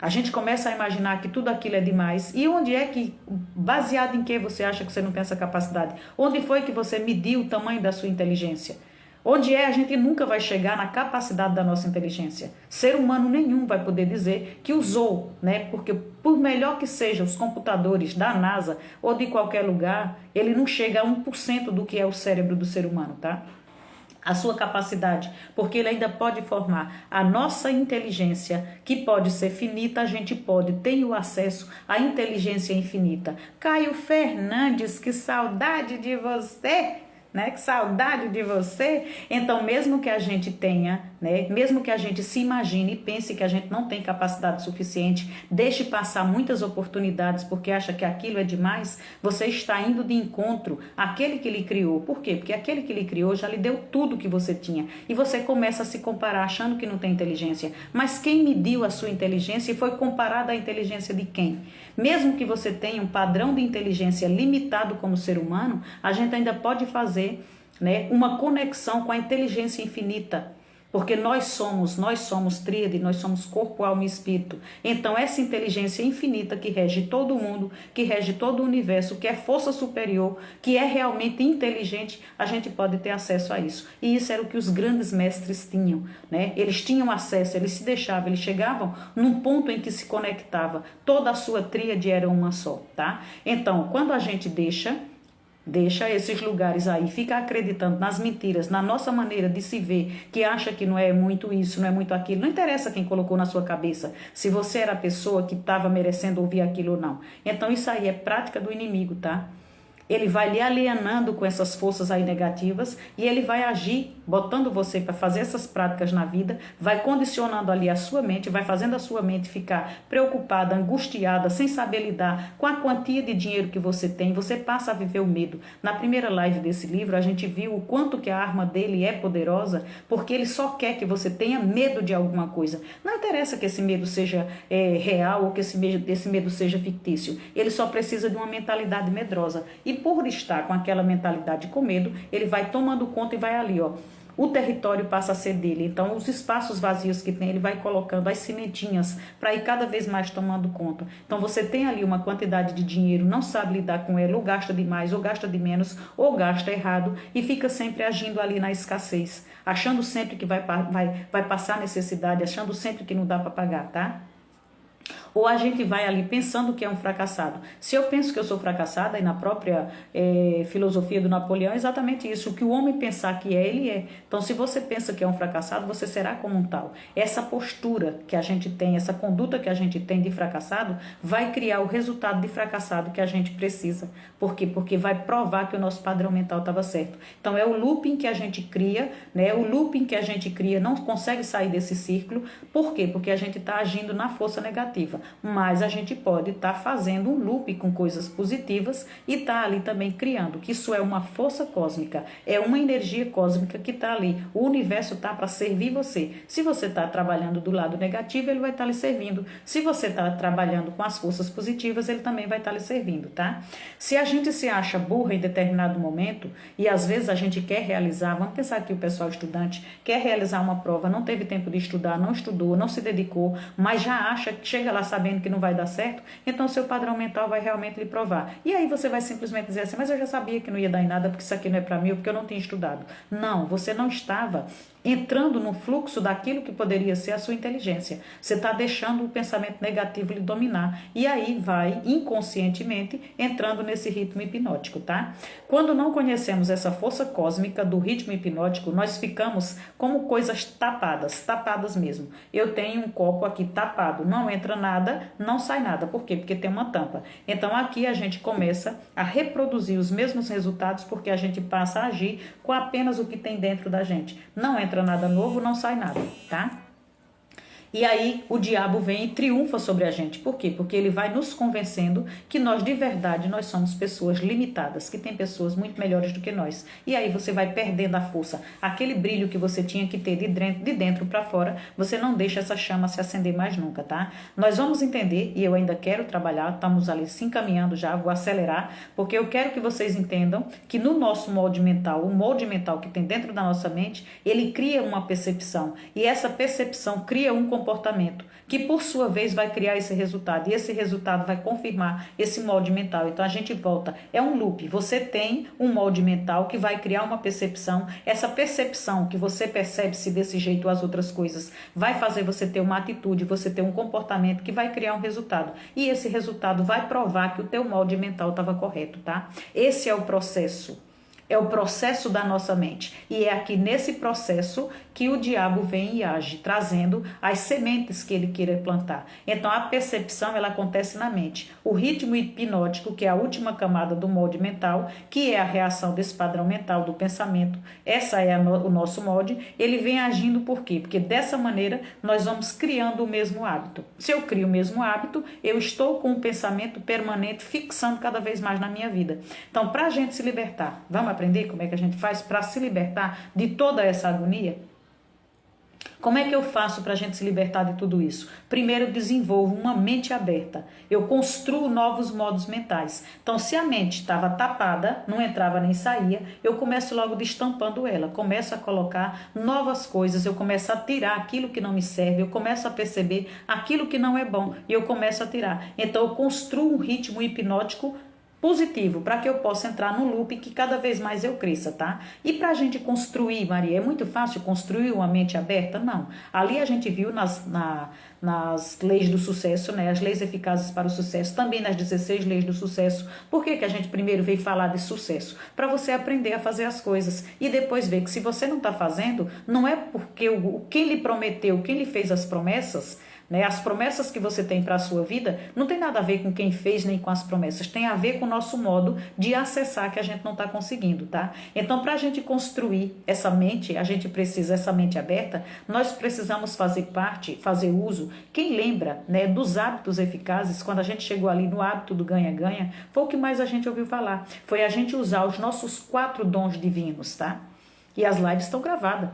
A gente começa a imaginar que tudo aquilo é demais. E onde é que, baseado em que você acha que você não tem essa capacidade? Onde foi que você mediu o tamanho da sua inteligência? Onde a gente nunca vai chegar na capacidade da nossa inteligência. Ser humano nenhum vai poder dizer que usou, né? Porque por melhor que sejam os computadores da NASA ou de qualquer lugar, ele não chega a 1% do que é o cérebro do ser humano, tá? A sua capacidade, porque ele ainda pode formar a nossa inteligência, que pode ser finita, a gente pode, tem o acesso à inteligência infinita. Caio Fernandes, que saudade de você! Né? Que saudade de você. Então, mesmo que a gente tenha, né? Mesmo que a gente se imagine e pense que a gente não tem capacidade suficiente, deixe passar muitas oportunidades porque acha que aquilo é demais, você está indo de encontro àquele que lhe criou. Por quê? Porque aquele que lhe criou já lhe deu tudo que você tinha e você começa a se comparar achando que não tem inteligência. Mas quem mediu a sua inteligência e foi comparada à inteligência de quem? Mesmo que você tenha um padrão de inteligência limitado como ser humano, a gente ainda pode fazer, né, uma conexão com a inteligência infinita. Porque nós somos tríade, nós somos corpo, alma e espírito. Então essa inteligência infinita que rege todo o mundo, que rege todo o universo, que é força superior, que é realmente inteligente, a gente pode ter acesso a isso. E isso era o que os grandes mestres tinham, né? Eles tinham acesso, eles se deixavam, eles chegavam num ponto em que se conectava. Toda a sua tríade era uma só, tá? Então, quando a gente deixa esses lugares aí, fica acreditando nas mentiras, na nossa maneira de se ver, que acha que não é muito isso, não é muito aquilo. Não interessa quem colocou na sua cabeça, se você era a pessoa que estava merecendo ouvir aquilo ou não. Então isso aí é prática do inimigo, tá? Ele vai lhe alienando com essas forças aí negativas e ele vai agir, botando você para fazer essas práticas na vida, vai condicionando ali a sua mente, vai fazendo a sua mente ficar preocupada, angustiada, sem saber lidar com a quantia de dinheiro que você tem. Você passa a viver o medo. Na primeira live desse livro, a gente viu o quanto que a arma dele é poderosa, porque ele só quer que você tenha medo de alguma coisa. Não interessa que esse medo seja real ou que esse medo seja fictício. Ele só precisa de uma mentalidade medrosa. E por estar com aquela mentalidade com medo, ele vai tomando conta e vai ali, ó, o território passa a ser dele. Então, os espaços vazios que tem, ele vai colocando as sementinhas para ir cada vez mais tomando conta. Então, você tem ali uma quantidade de dinheiro, não sabe lidar com ela, ou gasta demais, ou gasta de menos, ou gasta errado, e fica sempre agindo ali na escassez, achando sempre que vai passar necessidade, achando sempre que não dá para pagar, tá? Ou a gente vai ali pensando que é um fracassado. Se eu penso que eu sou fracassada, e na própria filosofia do Napoleão é exatamente isso, o que o homem pensar que é, ele é. Então, se você pensa que é um fracassado, você será como um tal. Essa postura que a gente tem, essa conduta que a gente tem de fracassado, vai criar o resultado de fracassado que a gente precisa. Por quê? Porque vai provar que o nosso padrão mental estava certo. Então, é o looping que a gente cria, né? O looping que a gente cria não consegue sair desse círculo. Por quê? Porque a gente está agindo na força negativa. Mas a gente pode estar fazendo um loop com coisas positivas e estar ali também criando, que isso é uma força cósmica, é uma energia cósmica que está ali. O universo está para servir você. Se você está trabalhando do lado negativo, ele vai estar lhe servindo. Se você está trabalhando com as forças positivas, ele também vai estar lhe servindo, tá? Se a gente se acha burra em determinado momento e às vezes a gente quer realizar, vamos pensar que o pessoal estudante quer realizar uma prova, não teve tempo de estudar, não estudou, não se dedicou, mas já acha que chega lá sabendo que não vai dar certo, então seu padrão mental vai realmente lhe provar. E aí você vai simplesmente dizer assim, mas eu já sabia que não ia dar em nada porque isso aqui não é para mim ou porque eu não tinha estudado. Não, você não estava entrando no fluxo daquilo que poderia ser a sua inteligência. Você está deixando o pensamento negativo lhe dominar e aí vai inconscientemente entrando nesse ritmo hipnótico, tá? Quando não conhecemos essa força cósmica do ritmo hipnótico, nós ficamos como coisas tapadas mesmo. Eu tenho um copo aqui tapado, não entra nada, não sai nada. Por quê? Porque tem uma tampa. Então aqui a gente começa a reproduzir os mesmos resultados porque a gente passa a agir com apenas o que tem dentro da gente. Não entra nada novo, não sai nada, tá? E aí o diabo vem e triunfa sobre a gente. Por quê? Porque ele vai nos convencendo que nós de verdade nós somos pessoas limitadas, que tem pessoas muito melhores do que nós. E aí você vai perdendo a força. Aquele brilho que você tinha que ter de dentro para fora, você não deixa essa chama se acender mais nunca, tá? Nós vamos entender, e eu ainda quero trabalhar, estamos ali se encaminhando já, vou acelerar, porque eu quero que vocês entendam que no nosso molde mental, o molde mental que tem dentro da nossa mente, ele cria uma percepção. E essa percepção cria um comportamento, que por sua vez vai criar esse resultado, e esse resultado vai confirmar esse molde mental. Então a gente volta, é um loop, você tem um molde mental que vai criar uma percepção, essa percepção que você percebe-se desse jeito as outras coisas, vai fazer você ter uma atitude, você ter um comportamento que vai criar um resultado, e esse resultado vai provar que o teu molde mental estava correto, tá? Esse é o processo. É o processo da nossa mente. E é aqui nesse processo que o diabo vem e age, trazendo as sementes que ele queira plantar. Então a percepção ela acontece na mente. O ritmo hipnótico, que é a última camada do molde mental, que é a reação desse padrão mental do pensamento, essa é o nosso molde, ele vem agindo por quê? Porque dessa maneira nós vamos criando o mesmo hábito. Se eu crio o mesmo hábito, eu estou com um pensamento permanente fixando cada vez mais na minha vida. Então, para a gente se libertar, vamos aprender como é que a gente faz para se libertar de toda essa agonia? Como é que eu faço para a gente se libertar de tudo isso? Primeiro, eu desenvolvo uma mente aberta. Eu construo novos modos mentais. Então, se a mente estava tapada, não entrava nem saía, eu começo logo destampando ela. Começo a colocar novas coisas, eu começo a tirar aquilo que não me serve, eu começo a perceber aquilo que não é bom e eu começo a tirar. Então, eu construo um ritmo hipnótico positivo, para que eu possa entrar no loop que cada vez mais eu cresça, tá? E para a gente construir, Maria, é muito fácil construir uma mente aberta? Não. Ali a gente viu nas leis do sucesso, né? As leis eficazes para o sucesso, também nas 16 leis do sucesso. Por que a gente primeiro veio falar de sucesso? Para você aprender a fazer as coisas e depois ver que se você não está fazendo, não é porque quem lhe prometeu, quem lhe fez as promessas, né? As promessas que você tem para a sua vida não tem nada a ver com quem fez nem com as promessas, tem a ver com o nosso modo de acessar que a gente não está conseguindo, tá? Então, para a gente construir essa mente, a gente precisa, essa mente aberta, nós precisamos fazer uso. Quem lembra, né, dos hábitos eficazes, quando a gente chegou ali no hábito do ganha-ganha, foi o que mais a gente ouviu falar, foi a gente usar os nossos 4 dons divinos, tá? E as lives estão gravadas.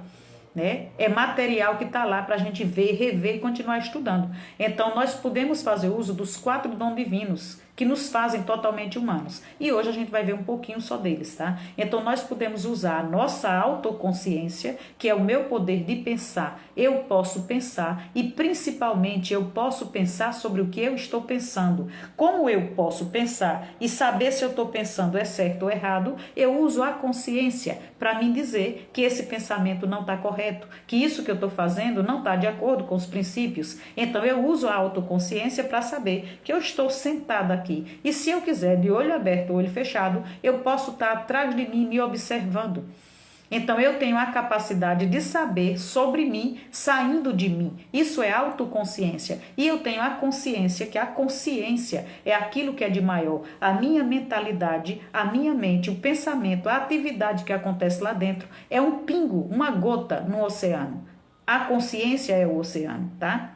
Né? É material que está lá para a gente ver, rever e continuar estudando. Então, nós podemos fazer uso dos 4 dons divinos, que nos fazem totalmente humanos. E hoje a gente vai ver um pouquinho só deles, tá? Então nós podemos usar a nossa autoconsciência, que é o meu poder de pensar. Eu posso pensar e principalmente eu posso pensar sobre o que eu estou pensando. Como eu posso pensar e saber se eu estou pensando é certo ou errado, eu uso a consciência para me dizer que esse pensamento não está correto, que isso que eu estou fazendo não está de acordo com os princípios. Então eu uso a autoconsciência para saber que eu estou sentada aqui. E se eu quiser, de olho aberto ou olho fechado, eu posso estar atrás de mim me observando. Então eu tenho a capacidade de saber sobre mim saindo de mim. Isso é autoconsciência. E eu tenho a consciência, que a consciência é aquilo que é de maior. A minha mentalidade, a minha mente, o pensamento, a atividade que acontece lá dentro é um pingo, uma gota no oceano. A consciência é o oceano, tá?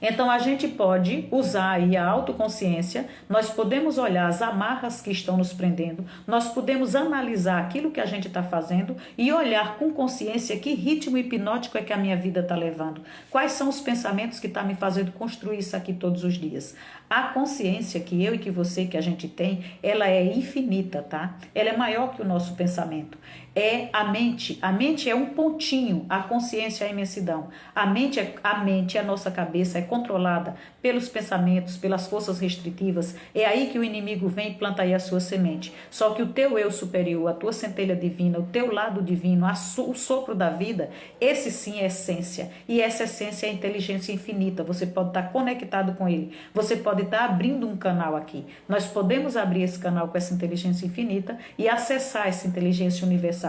Então a gente pode usar aí a autoconsciência, nós podemos olhar as amarras que estão nos prendendo, nós podemos analisar aquilo que a gente está fazendo e olhar com consciência que ritmo hipnótico é que a minha vida está levando. Quais são os pensamentos que estão me fazendo construir isso aqui todos os dias. A consciência que eu e que você, que a gente tem, ela é infinita, tá? Ela é maior que o nosso pensamento. É a mente é um pontinho, a consciência é a imensidão. A mente, a nossa cabeça é controlada pelos pensamentos, pelas forças restritivas. É aí que o inimigo vem e planta aí a sua semente. Só que o teu eu superior, a tua centelha divina, o teu lado divino, o sopro da vida, esse sim é essência. E essa essência é a inteligência infinita. Você pode estar conectado com ele. Você pode estar abrindo um canal aqui. Nós podemos abrir esse canal com essa inteligência infinita e acessar essa inteligência universal.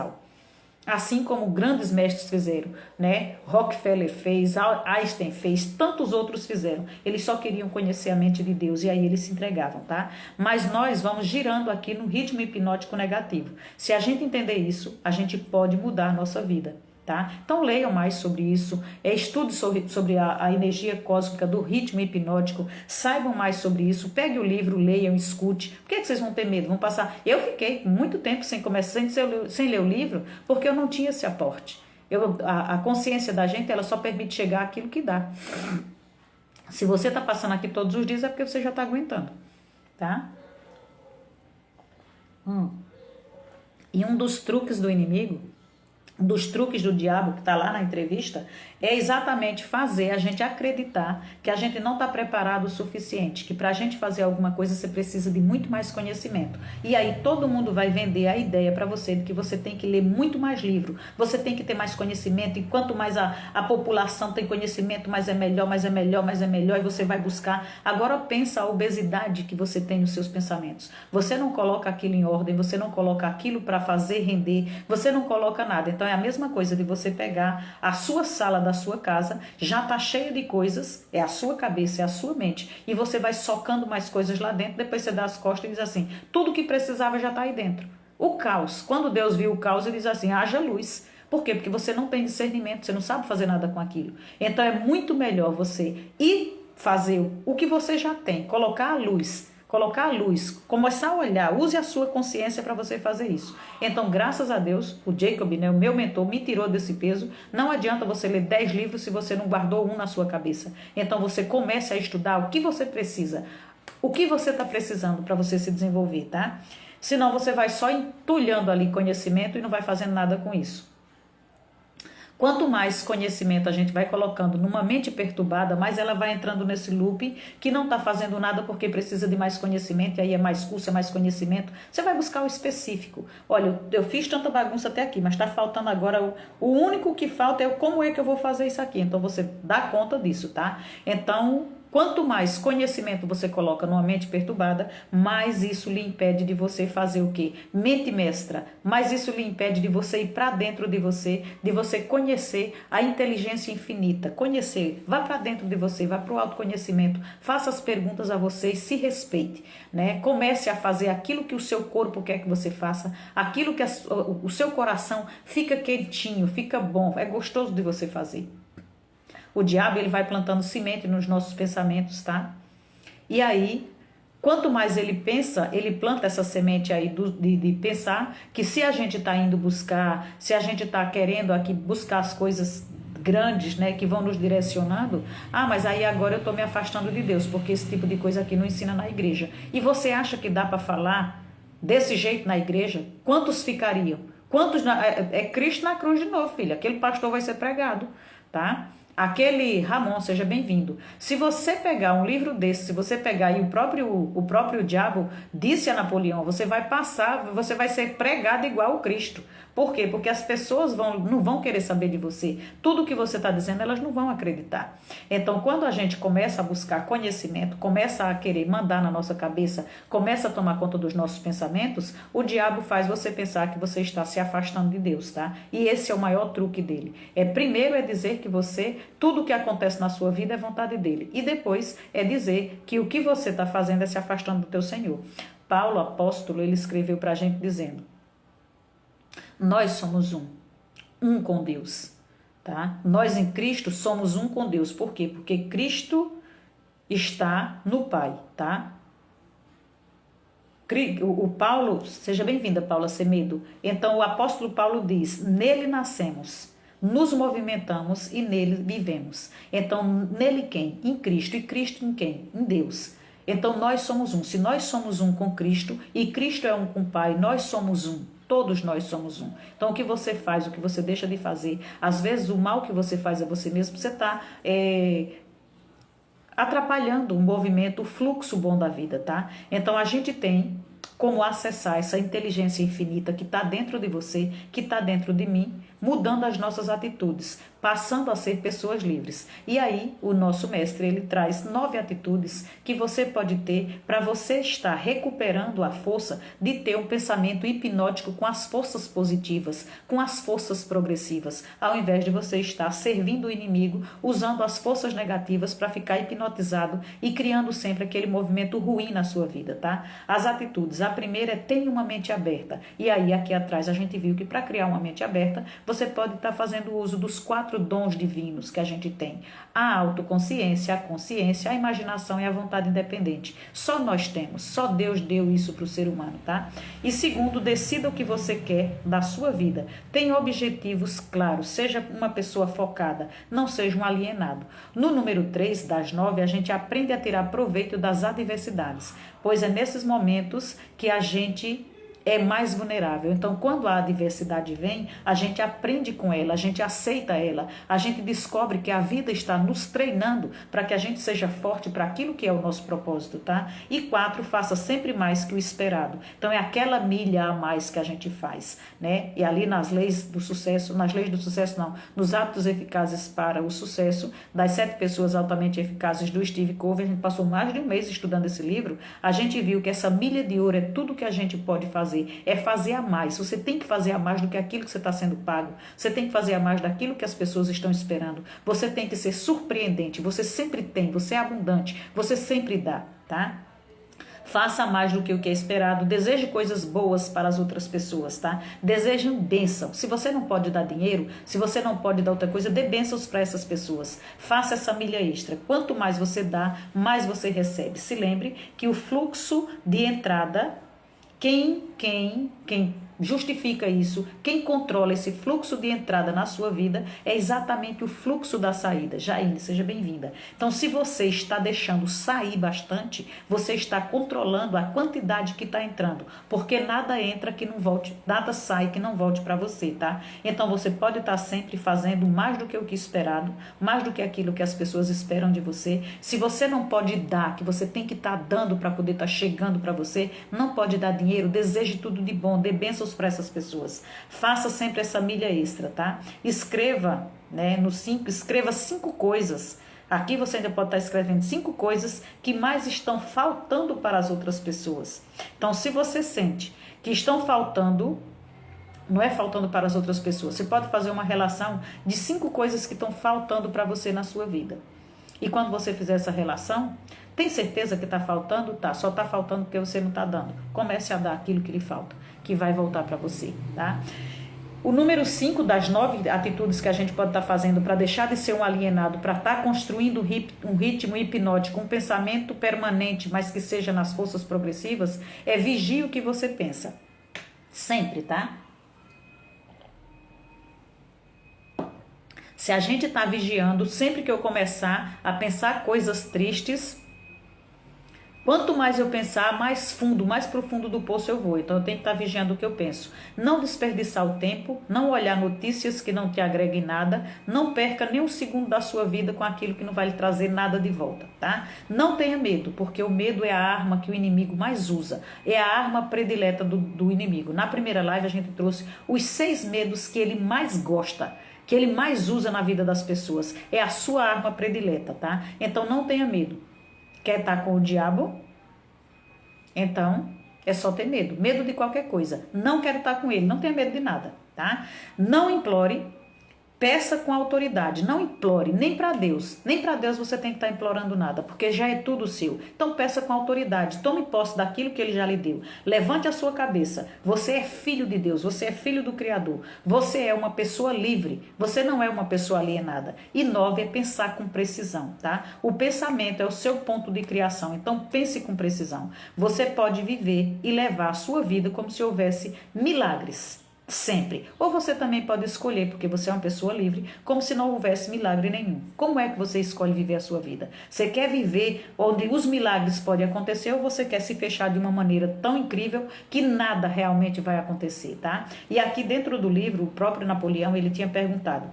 Assim como grandes mestres fizeram, né? Rockefeller fez, Einstein fez, tantos outros fizeram. Eles só queriam conhecer a mente de Deus e aí eles se entregavam, tá? Mas nós vamos girando aqui no ritmo hipnótico negativo. Se a gente entender isso, a gente pode mudar a nossa vida. Tá? Então leiam mais sobre isso, estude sobre a energia cósmica do ritmo hipnótico, saibam mais sobre isso, pegue o livro, leiam, escute. Por que vocês vão ter medo? Vão passar. Eu fiquei muito tempo sem começar, sem ler o livro, porque eu não tinha esse aporte. A consciência da gente, ela só permite chegar àquilo que dá. Se você está passando aqui todos os dias, é porque você já está aguentando, tá? E um dos truques do inimigo, dos truques do diabo que está lá na entrevista, é exatamente fazer a gente acreditar que a gente não está preparado o suficiente, que para a gente fazer alguma coisa você precisa de muito mais conhecimento. E aí todo mundo vai vender a ideia para você de que você tem que ler muito mais livro, você tem que ter mais conhecimento, e quanto mais a população tem conhecimento, mais é melhor, mais é melhor, mais é melhor, e você vai buscar. Agora pensa a obesidade que você tem nos seus pensamentos. Você não coloca aquilo em ordem, você não coloca aquilo para fazer render, você não coloca nada. Então é a mesma coisa de você pegar a sua sala da sua casa, já está cheia de coisas, é a sua cabeça, é a sua mente, e você vai socando mais coisas lá dentro, depois você dá as costas e diz assim, tudo que precisava já está aí dentro. O caos, quando Deus viu o caos, ele diz assim, haja luz. Por quê? Porque você não tem discernimento, você não sabe fazer nada com aquilo. Então é muito melhor você ir fazer o que você já tem, colocar a luz, começar a olhar, use a sua consciência para você fazer isso. Então, graças a Deus, o Jacob, né, o meu mentor, me tirou desse peso. Não adianta você ler 10 livros se você não guardou um na sua cabeça. Então, você comece a estudar o que você precisa, o que você está precisando para você se desenvolver, tá? Senão, você vai só entulhando ali conhecimento e não vai fazendo nada com isso. Quanto mais conhecimento a gente vai colocando numa mente perturbada, mais ela vai entrando nesse loop que não está fazendo nada porque precisa de mais conhecimento, e aí é mais curso, é mais conhecimento. Você vai buscar o específico. Olha, eu fiz tanta bagunça até aqui, mas está faltando agora, o único que falta é como é que eu vou fazer isso aqui. Então você dá conta disso, tá? Então, quanto mais conhecimento você coloca numa mente perturbada, mais isso lhe impede de você fazer o quê? Mente mestra. Mais isso lhe impede de você ir para dentro de você conhecer a inteligência infinita. Conhecer, vá para dentro de você, vá para o autoconhecimento, faça as perguntas a você e se respeite, né? Comece a fazer aquilo que o seu corpo quer que você faça, aquilo que o seu coração fica quentinho, fica bom, é gostoso de você fazer. O diabo, ele vai plantando semente nos nossos pensamentos, tá? E aí, quanto mais ele pensa, ele planta essa semente aí de pensar que se a gente está indo buscar, se a gente está querendo aqui buscar as coisas grandes, né, que vão nos direcionando. Ah, mas aí agora eu estou me afastando de Deus, porque esse tipo de coisa aqui não ensina na igreja. E você acha que dá para falar desse jeito na igreja? Quantos ficariam? Quantos é Cristo na cruz de novo, filha. Aquele pastor vai ser pregado, tá? Aquele Ramon, seja bem-vindo. Se você pegar um livro desse, se você pegar aí o próprio diabo disse a Napoleão, você vai passar, você vai ser pregado igual o Cristo. Por quê? Porque as pessoas não vão querer saber de você. Tudo que você está dizendo, elas não vão acreditar. Então, quando a gente começa a buscar conhecimento, começa a querer mandar na nossa cabeça, começa a tomar conta dos nossos pensamentos, o diabo faz você pensar que você está se afastando de Deus, tá? E esse é o maior truque dele. Primeiro é dizer que tudo que acontece na sua vida é vontade dele. E depois é dizer que o que você está fazendo é se afastando do teu Senhor. Paulo, apóstolo, ele escreveu para a gente dizendo: nós somos um com Deus, tá? Nós em Cristo somos um com Deus. Por quê? Porque Cristo está no Pai, tá? O Paulo, seja bem-vinda, Paula Semedo. Então, o apóstolo Paulo diz: nele nascemos, nos movimentamos e nele vivemos. Então, nele quem? Em Cristo. E Cristo em quem? Em Deus. Então, nós somos um. Se nós somos um com Cristo e Cristo é um com o Pai, nós somos um. Todos nós somos um. Então, o que você faz, o que você deixa de fazer, às vezes o mal que você faz a você mesmo, você está atrapalhando o movimento, o fluxo bom da vida, tá? Então, a gente tem como acessar essa inteligência infinita que está dentro de você, que está dentro de mim, mudando as nossas atitudes, passando a ser pessoas livres. E aí, o nosso mestre, ele traz 9 atitudes que você pode ter para você estar recuperando a força de ter um pensamento hipnótico com as forças positivas, com as forças progressivas, ao invés de você estar servindo o inimigo, usando as forças negativas para ficar hipnotizado e criando sempre aquele movimento ruim na sua vida, tá? As atitudes, a primeira é: tenha uma mente aberta. E aí, aqui atrás, a gente viu que para criar uma mente aberta, você pode estar fazendo uso dos 4 dons divinos que a gente tem: a autoconsciência, a consciência, a imaginação e a vontade independente. Só nós temos, só Deus deu isso para o ser humano, tá? E segundo, decida o que você quer da sua vida. Tenha objetivos claros, seja uma pessoa focada, não seja um alienado. No número 3 das 9, a gente aprende a tirar proveito das adversidades, pois é nesses momentos que a gente é mais vulnerável. Então, quando a adversidade vem, a gente aprende com ela, a gente aceita ela, a gente descobre que a vida está nos treinando para que a gente seja forte para aquilo que é o nosso propósito, tá? E 4, faça sempre mais que o esperado. Então, é aquela milha a mais que a gente faz, né? E ali nas leis do sucesso, não, nos hábitos eficazes para o sucesso, das 7 pessoas altamente eficazes do Steve Covey, a gente passou mais de um mês estudando esse livro, a gente viu que essa milha de ouro é tudo que a gente pode fazer. É fazer a mais. Você tem que fazer a mais do que aquilo que você está sendo pago. Você tem que fazer a mais daquilo que as pessoas estão esperando. Você tem que ser surpreendente. Você sempre tem. Você é abundante. Você sempre dá, tá? Faça mais do que o que é esperado. Deseje coisas boas para as outras pessoas, tá? Deseje bênção. Se você não pode dar dinheiro, se você não pode dar outra coisa, dê bênçãos para essas pessoas. Faça essa milha extra. Quanto mais você dá, mais você recebe. Se lembre que o fluxo de entrada, quem justifica isso, quem controla esse fluxo de entrada na sua vida é exatamente o fluxo da saída. Jaine, seja bem-vinda. Então, se você está deixando sair bastante, você está controlando a quantidade que está entrando, porque nada entra que não volte, nada sai que não volte para você, tá? Então, você pode estar sempre fazendo mais do que o que esperado, mais do que aquilo que as pessoas esperam de você. Se você não pode dar, que você tem que estar dando para poder estar chegando para você, não pode dar dinheiro, deseje tudo de bom, dê bênçãos para essas pessoas. Faça sempre essa milha extra, tá? Escreva, né, escreva 5 coisas. Aqui você ainda pode estar escrevendo 5 coisas que mais estão faltando para as outras pessoas. Então, se você sente que estão faltando, não é faltando para as outras pessoas, você pode fazer uma relação de 5 coisas que estão faltando para você na sua vida. E quando você fizer essa relação, tem certeza que está faltando? Tá, só está faltando porque você não está dando. Comece a dar aquilo que lhe falta, que vai voltar para você, tá? O número 5 das 9 atitudes que a gente pode estar fazendo para deixar de ser um alienado, para estar construindo um ritmo hipnótico, um pensamento permanente, mas que seja nas forças progressivas, é vigie o que você pensa. Sempre, tá? Se a gente está vigiando, sempre que eu começar a pensar coisas tristes, quanto mais eu pensar, mais fundo, mais profundo do poço eu vou. Então eu tenho que estar vigiando o que eu penso. Não desperdiçar o tempo, não olhar notícias que não te agreguem nada, não perca nem um segundo da sua vida com aquilo que não vai lhe trazer nada de volta, tá? Não tenha medo, porque o medo é a arma que o inimigo mais usa. É a arma predileta do inimigo. Na primeira live a gente trouxe os 6 medos que ele mais gosta, que ele mais usa na vida das pessoas. É a sua arma predileta, tá? Então não tenha medo. Quer estar com o diabo? Então, é só ter medo. Medo de qualquer coisa. Não quero estar com ele. Não tenha medo de nada, tá? Não implore. Peça com autoridade. Não implore nem para Deus. Nem para Deus você tem que estar implorando nada, porque já é tudo seu. Então, peça com autoridade. Tome posse daquilo que ele já lhe deu. Levante a sua cabeça. Você é filho de Deus. Você é filho do Criador. Você é uma pessoa livre. Você não é uma pessoa alienada. E 9 é pensar com precisão, tá? O pensamento é o seu ponto de criação. Então, pense com precisão. Você pode viver e levar a sua vida como se houvesse milagres. Sempre. Ou você também pode escolher, porque você é uma pessoa livre, como se não houvesse milagre nenhum. Como é que você escolhe viver a sua vida? Você quer viver onde os milagres podem acontecer, ou você quer se fechar de uma maneira tão incrível que nada realmente vai acontecer, tá? E aqui dentro do livro, o próprio Napoleão, ele tinha perguntado.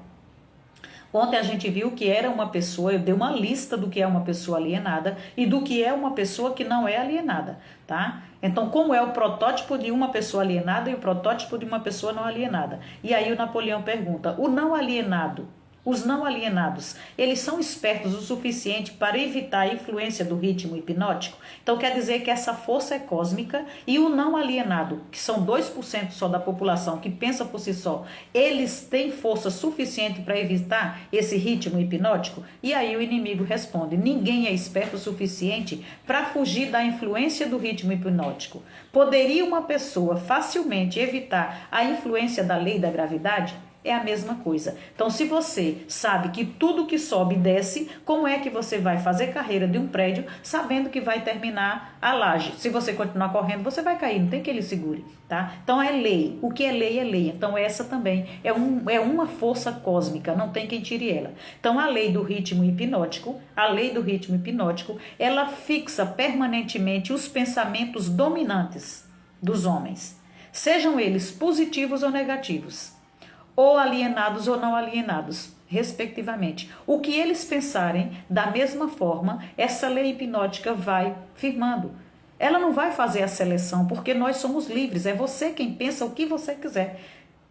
Ontem a gente viu que era uma pessoa, eu dei uma lista do que é uma pessoa alienada e do que é uma pessoa que não é alienada, tá? Então, como é o protótipo de uma pessoa alienada e o protótipo de uma pessoa não alienada? E aí o Napoleão pergunta, o não alienado, os não alienados, eles são espertos o suficiente para evitar a influência do ritmo hipnótico? Então quer dizer que essa força é cósmica e o não alienado, que são 2% só da população que pensa por si só, eles têm força suficiente para evitar esse ritmo hipnótico? E aí o inimigo responde, ninguém é esperto o suficiente para fugir da influência do ritmo hipnótico. Poderia uma pessoa facilmente evitar a influência da lei da gravidade? É a mesma coisa. Então, se você sabe que tudo que sobe desce, como é que você vai fazer carreira de um prédio sabendo que vai terminar a laje? Se você continuar correndo, você vai cair, não tem que ele segure, tá? Então, é lei. O que é lei é lei. Então, essa também é uma força cósmica, não tem quem tire ela. Então, a lei do ritmo hipnótico, ela fixa permanentemente os pensamentos dominantes dos homens, sejam eles positivos ou negativos, ou alienados ou não alienados, respectivamente. O que eles pensarem, da mesma forma, essa lei hipnótica vai firmando. Ela não vai fazer a seleção, porque nós somos livres, é você quem pensa o que você quiser.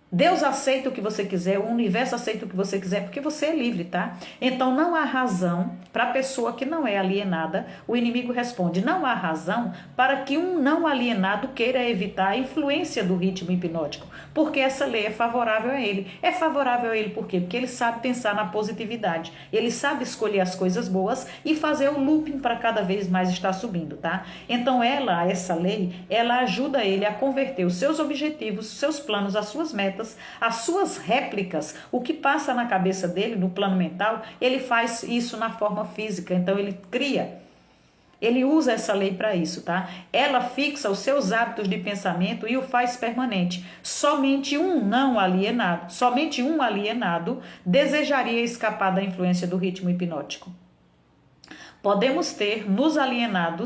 Deus aceita o que você quiser, o universo aceita o que você quiser, porque você é livre, tá? Então não há razão para a pessoa que não é alienada, o inimigo responde, não há razão para que um não alienado queira evitar a influência do ritmo hipnótico, porque essa lei é favorável a ele. É favorável a ele por quê? Porque ele sabe pensar na positividade, ele sabe escolher as coisas boas e fazer o looping para cada vez mais estar subindo, tá? Então essa lei, ela ajuda ele a converter os seus objetivos, os seus planos, as suas metas, as suas réplicas, o que passa na cabeça dele, no plano mental, ele faz isso na forma física, então ele cria, ele usa essa lei para isso, tá? Ela fixa os seus hábitos de pensamento e o faz permanente. Somente um alienado desejaria escapar da influência do ritmo hipnótico. Podemos ter nos alienado,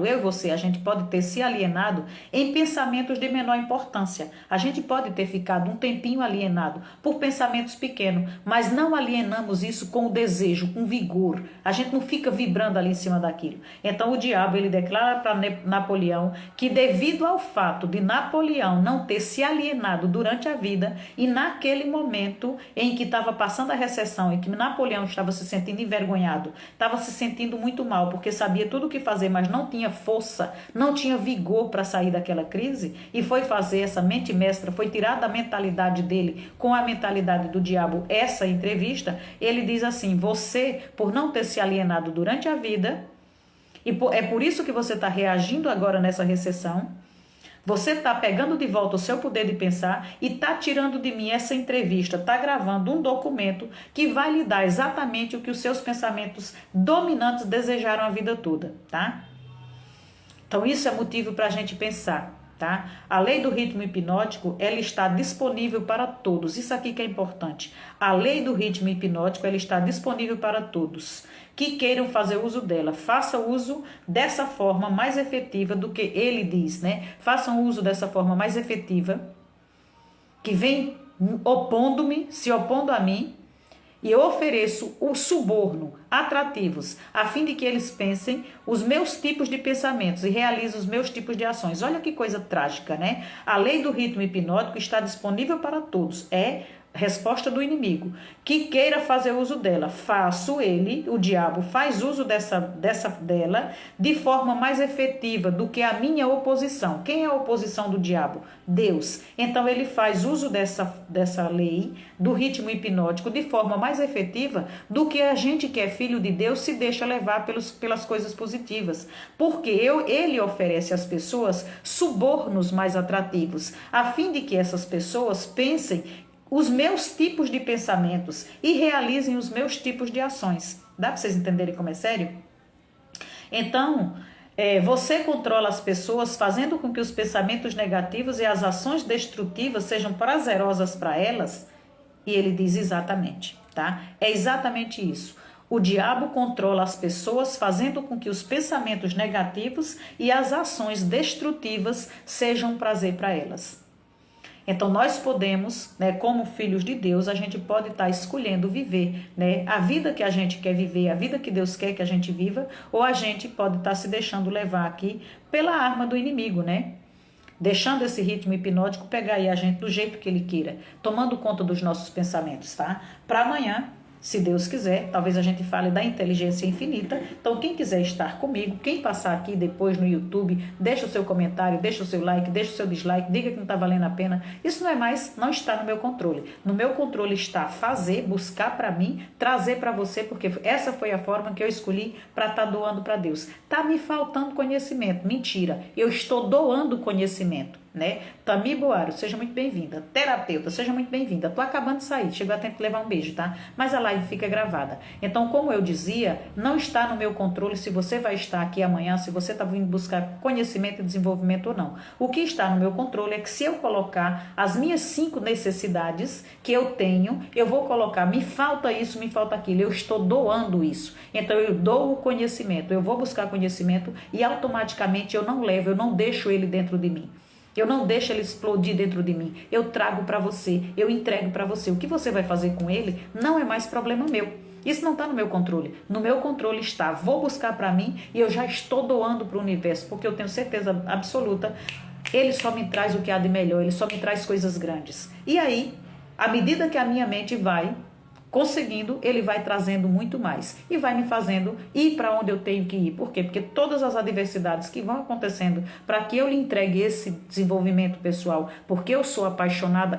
eu e você, a gente pode ter se alienado em pensamentos de menor importância. A gente pode ter ficado um tempinho alienado por pensamentos pequenos, mas não alienamos isso com o desejo, com vigor. A gente não fica vibrando ali em cima daquilo. Então o diabo, ele declara para Napoleão que devido ao fato de Napoleão não ter se alienado durante a vida e naquele momento em que estava passando a recessão e que Napoleão estava se sentindo envergonhado, estava se sentindo muito mal, porque sabia tudo o que fazer, mas não tinha força, não tinha vigor para sair daquela crise, e foi fazer essa mente mestra, foi tirar da mentalidade dele com a mentalidade do diabo essa entrevista. Ele diz assim, você, por não ter se alienado durante a vida, e é por isso que você está reagindo agora nessa recessão, você está pegando de volta o seu poder de pensar e está tirando de mim essa entrevista, está gravando um documento que vai lhe dar exatamente o que os seus pensamentos dominantes desejaram a vida toda, tá? Então isso é motivo para a gente pensar. tá? A lei do ritmo hipnótico, ela está disponível para todos. Isso aqui que é importante. A lei do ritmo hipnótico, ela está disponível para todos que queiram fazer uso dela. Faça uso dessa forma mais efetiva do que ele diz, né? Façam uso dessa forma mais efetiva, que vem se opondo a mim, e eu ofereço o suborno, atrativos, a fim de que eles pensem os meus tipos de pensamentos e realizem os meus tipos de ações. Olha que coisa trágica, né? A lei do ritmo hipnótico está disponível para todos. É resposta do inimigo. Que queira fazer uso dela, faço ele, o diabo, faz uso dela de forma mais efetiva do que a minha oposição. Quem é a oposição do diabo? Deus. Então ele faz uso dessa lei do ritmo hipnótico de forma mais efetiva do que a gente que é filho de Deus se deixa levar pelas coisas positivas. Porque ele oferece às pessoas subornos mais atrativos, a fim de que essas pessoas pensem os meus tipos de pensamentos e realizem os meus tipos de ações. Dá para vocês entenderem como é sério? Então, você controla as pessoas fazendo com que os pensamentos negativos e as ações destrutivas sejam prazerosas para elas? E ele diz exatamente, tá? É exatamente isso. O diabo controla as pessoas fazendo com que os pensamentos negativos e as ações destrutivas sejam um prazer para elas. Então, nós podemos, né, como filhos de Deus, a gente pode estar escolhendo viver, né, a vida que a gente quer viver, a vida que Deus quer que a gente viva, ou a gente pode estar se deixando levar aqui pela arma do inimigo, né? Deixando esse ritmo hipnótico pegar aí a gente do jeito que ele queira, tomando conta dos nossos pensamentos, tá? Para amanhã, se Deus quiser, talvez a gente fale da inteligência infinita. Então, quem quiser estar comigo, quem passar aqui depois no YouTube, deixa o seu comentário, deixa o seu like, deixa o seu dislike, diga que não está valendo a pena. Isso não está no meu controle. No meu controle está fazer, buscar para mim, trazer para você, porque essa foi a forma que eu escolhi para estar doando para Deus. Tá me faltando conhecimento. Mentira, eu estou doando conhecimento, né? Tami Boaro, seja muito bem-vinda. Terapeuta, seja muito bem-vinda. Tô acabando de sair, chegou a tempo de levar um beijo, tá? Mas a live fica gravada. Então, como eu dizia, não está no meu controle se você vai estar aqui amanhã, se você está vindo buscar conhecimento e desenvolvimento ou não. O que está no meu controle é que se eu colocar as minhas 5 necessidades que eu tenho, eu vou colocar, me falta isso, me falta aquilo, eu estou doando isso. Então, eu dou o conhecimento, eu vou buscar conhecimento e automaticamente eu não levo, eu não deixo ele dentro de mim. Eu não deixo ele explodir dentro de mim. Eu trago para você, eu entrego para você. O que você vai fazer com ele não é mais problema meu. Isso não está no meu controle. No meu controle está, vou buscar para mim e eu já estou doando para o universo, porque eu tenho certeza absoluta, ele só me traz o que há de melhor, ele só me traz coisas grandes. E aí, à medida que a minha mente vai conseguindo, ele vai trazendo muito mais e vai me fazendo ir para onde eu tenho que ir. Por quê? Porque todas as adversidades que vão acontecendo para que eu lhe entregue esse desenvolvimento pessoal, porque eu sou apaixonada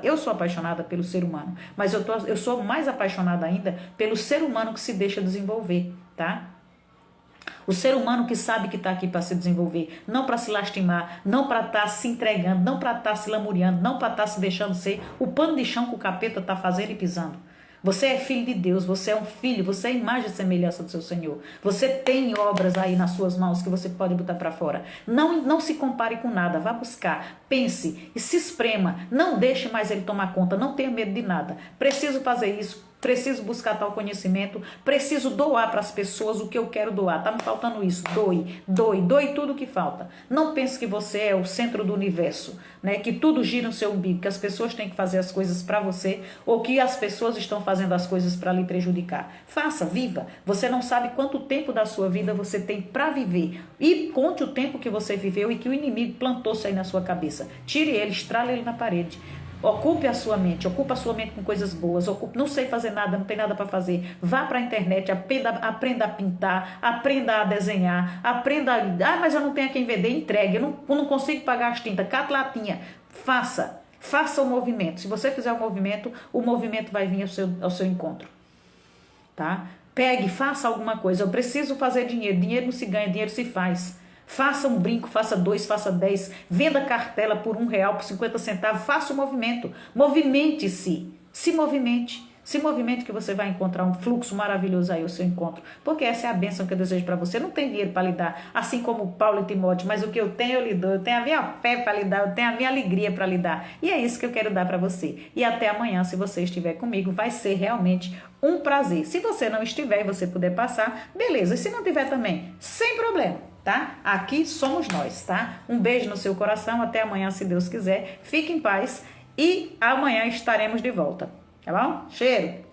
pelo ser humano, mas eu sou mais apaixonada ainda pelo ser humano que se deixa desenvolver, tá? O ser humano que sabe que está aqui para se desenvolver, não para se lastimar, não para estar se entregando, não para estar se lamuriando, não para estar se deixando ser o pano de chão que o capeta está fazendo e pisando. Você é filho de Deus, você é um filho, você é a imagem e semelhança do seu Senhor. Você tem obras aí nas suas mãos que você pode botar para fora. Não se compare com nada, vá buscar, pense e se esprema. Não deixe mais ele tomar conta, não tenha medo de nada. Preciso fazer isso. Preciso buscar tal conhecimento, preciso doar para as pessoas o que eu quero doar. Tá me faltando isso, doe tudo o que falta. Não pense que você é o centro do universo, né? Que tudo gira no seu umbigo, que as pessoas têm que fazer as coisas para você ou que as pessoas estão fazendo as coisas para lhe prejudicar. Faça, viva. Você não sabe quanto tempo da sua vida você tem para viver. E conte o tempo que você viveu e que o inimigo plantou-se aí na sua cabeça. Tire ele, estrale ele na parede. Ocupe a sua mente com coisas boas. Não sei fazer nada, não tem nada para fazer. Vá para a internet, aprenda a pintar, aprenda a desenhar, aprenda a... mas eu não tenho a quem vender, entregue. Eu não consigo pagar as tintas, cata latinha. Faça o movimento. Se você fizer o movimento vai vir ao seu encontro. Tá? Pegue, faça alguma coisa. Eu preciso fazer dinheiro. Dinheiro não se ganha, dinheiro se faz. Faça um brinco, faça 2, faça 10, venda cartela por R$1, por 50 centavos, faça o movimento, movimente-se, se movimente, Se movimente que você vai encontrar um fluxo maravilhoso aí, o seu encontro. Porque essa é a bênção que eu desejo para você. Eu não tenho dinheiro para lhe dar, assim como Paulo e Timóteo, mas o que eu tenho eu lhe dou. Eu tenho a minha fé para lhe dar, eu tenho a minha alegria para lhe dar. E é isso que eu quero dar para você. E até amanhã, se você estiver comigo, vai ser realmente um prazer. Se você não estiver e você puder passar, beleza. E se não tiver também, sem problema, tá? Aqui somos nós, tá? Um beijo no seu coração. Até amanhã, se Deus quiser. Fique em paz e amanhã estaremos de volta. Tá bom? Cheiro!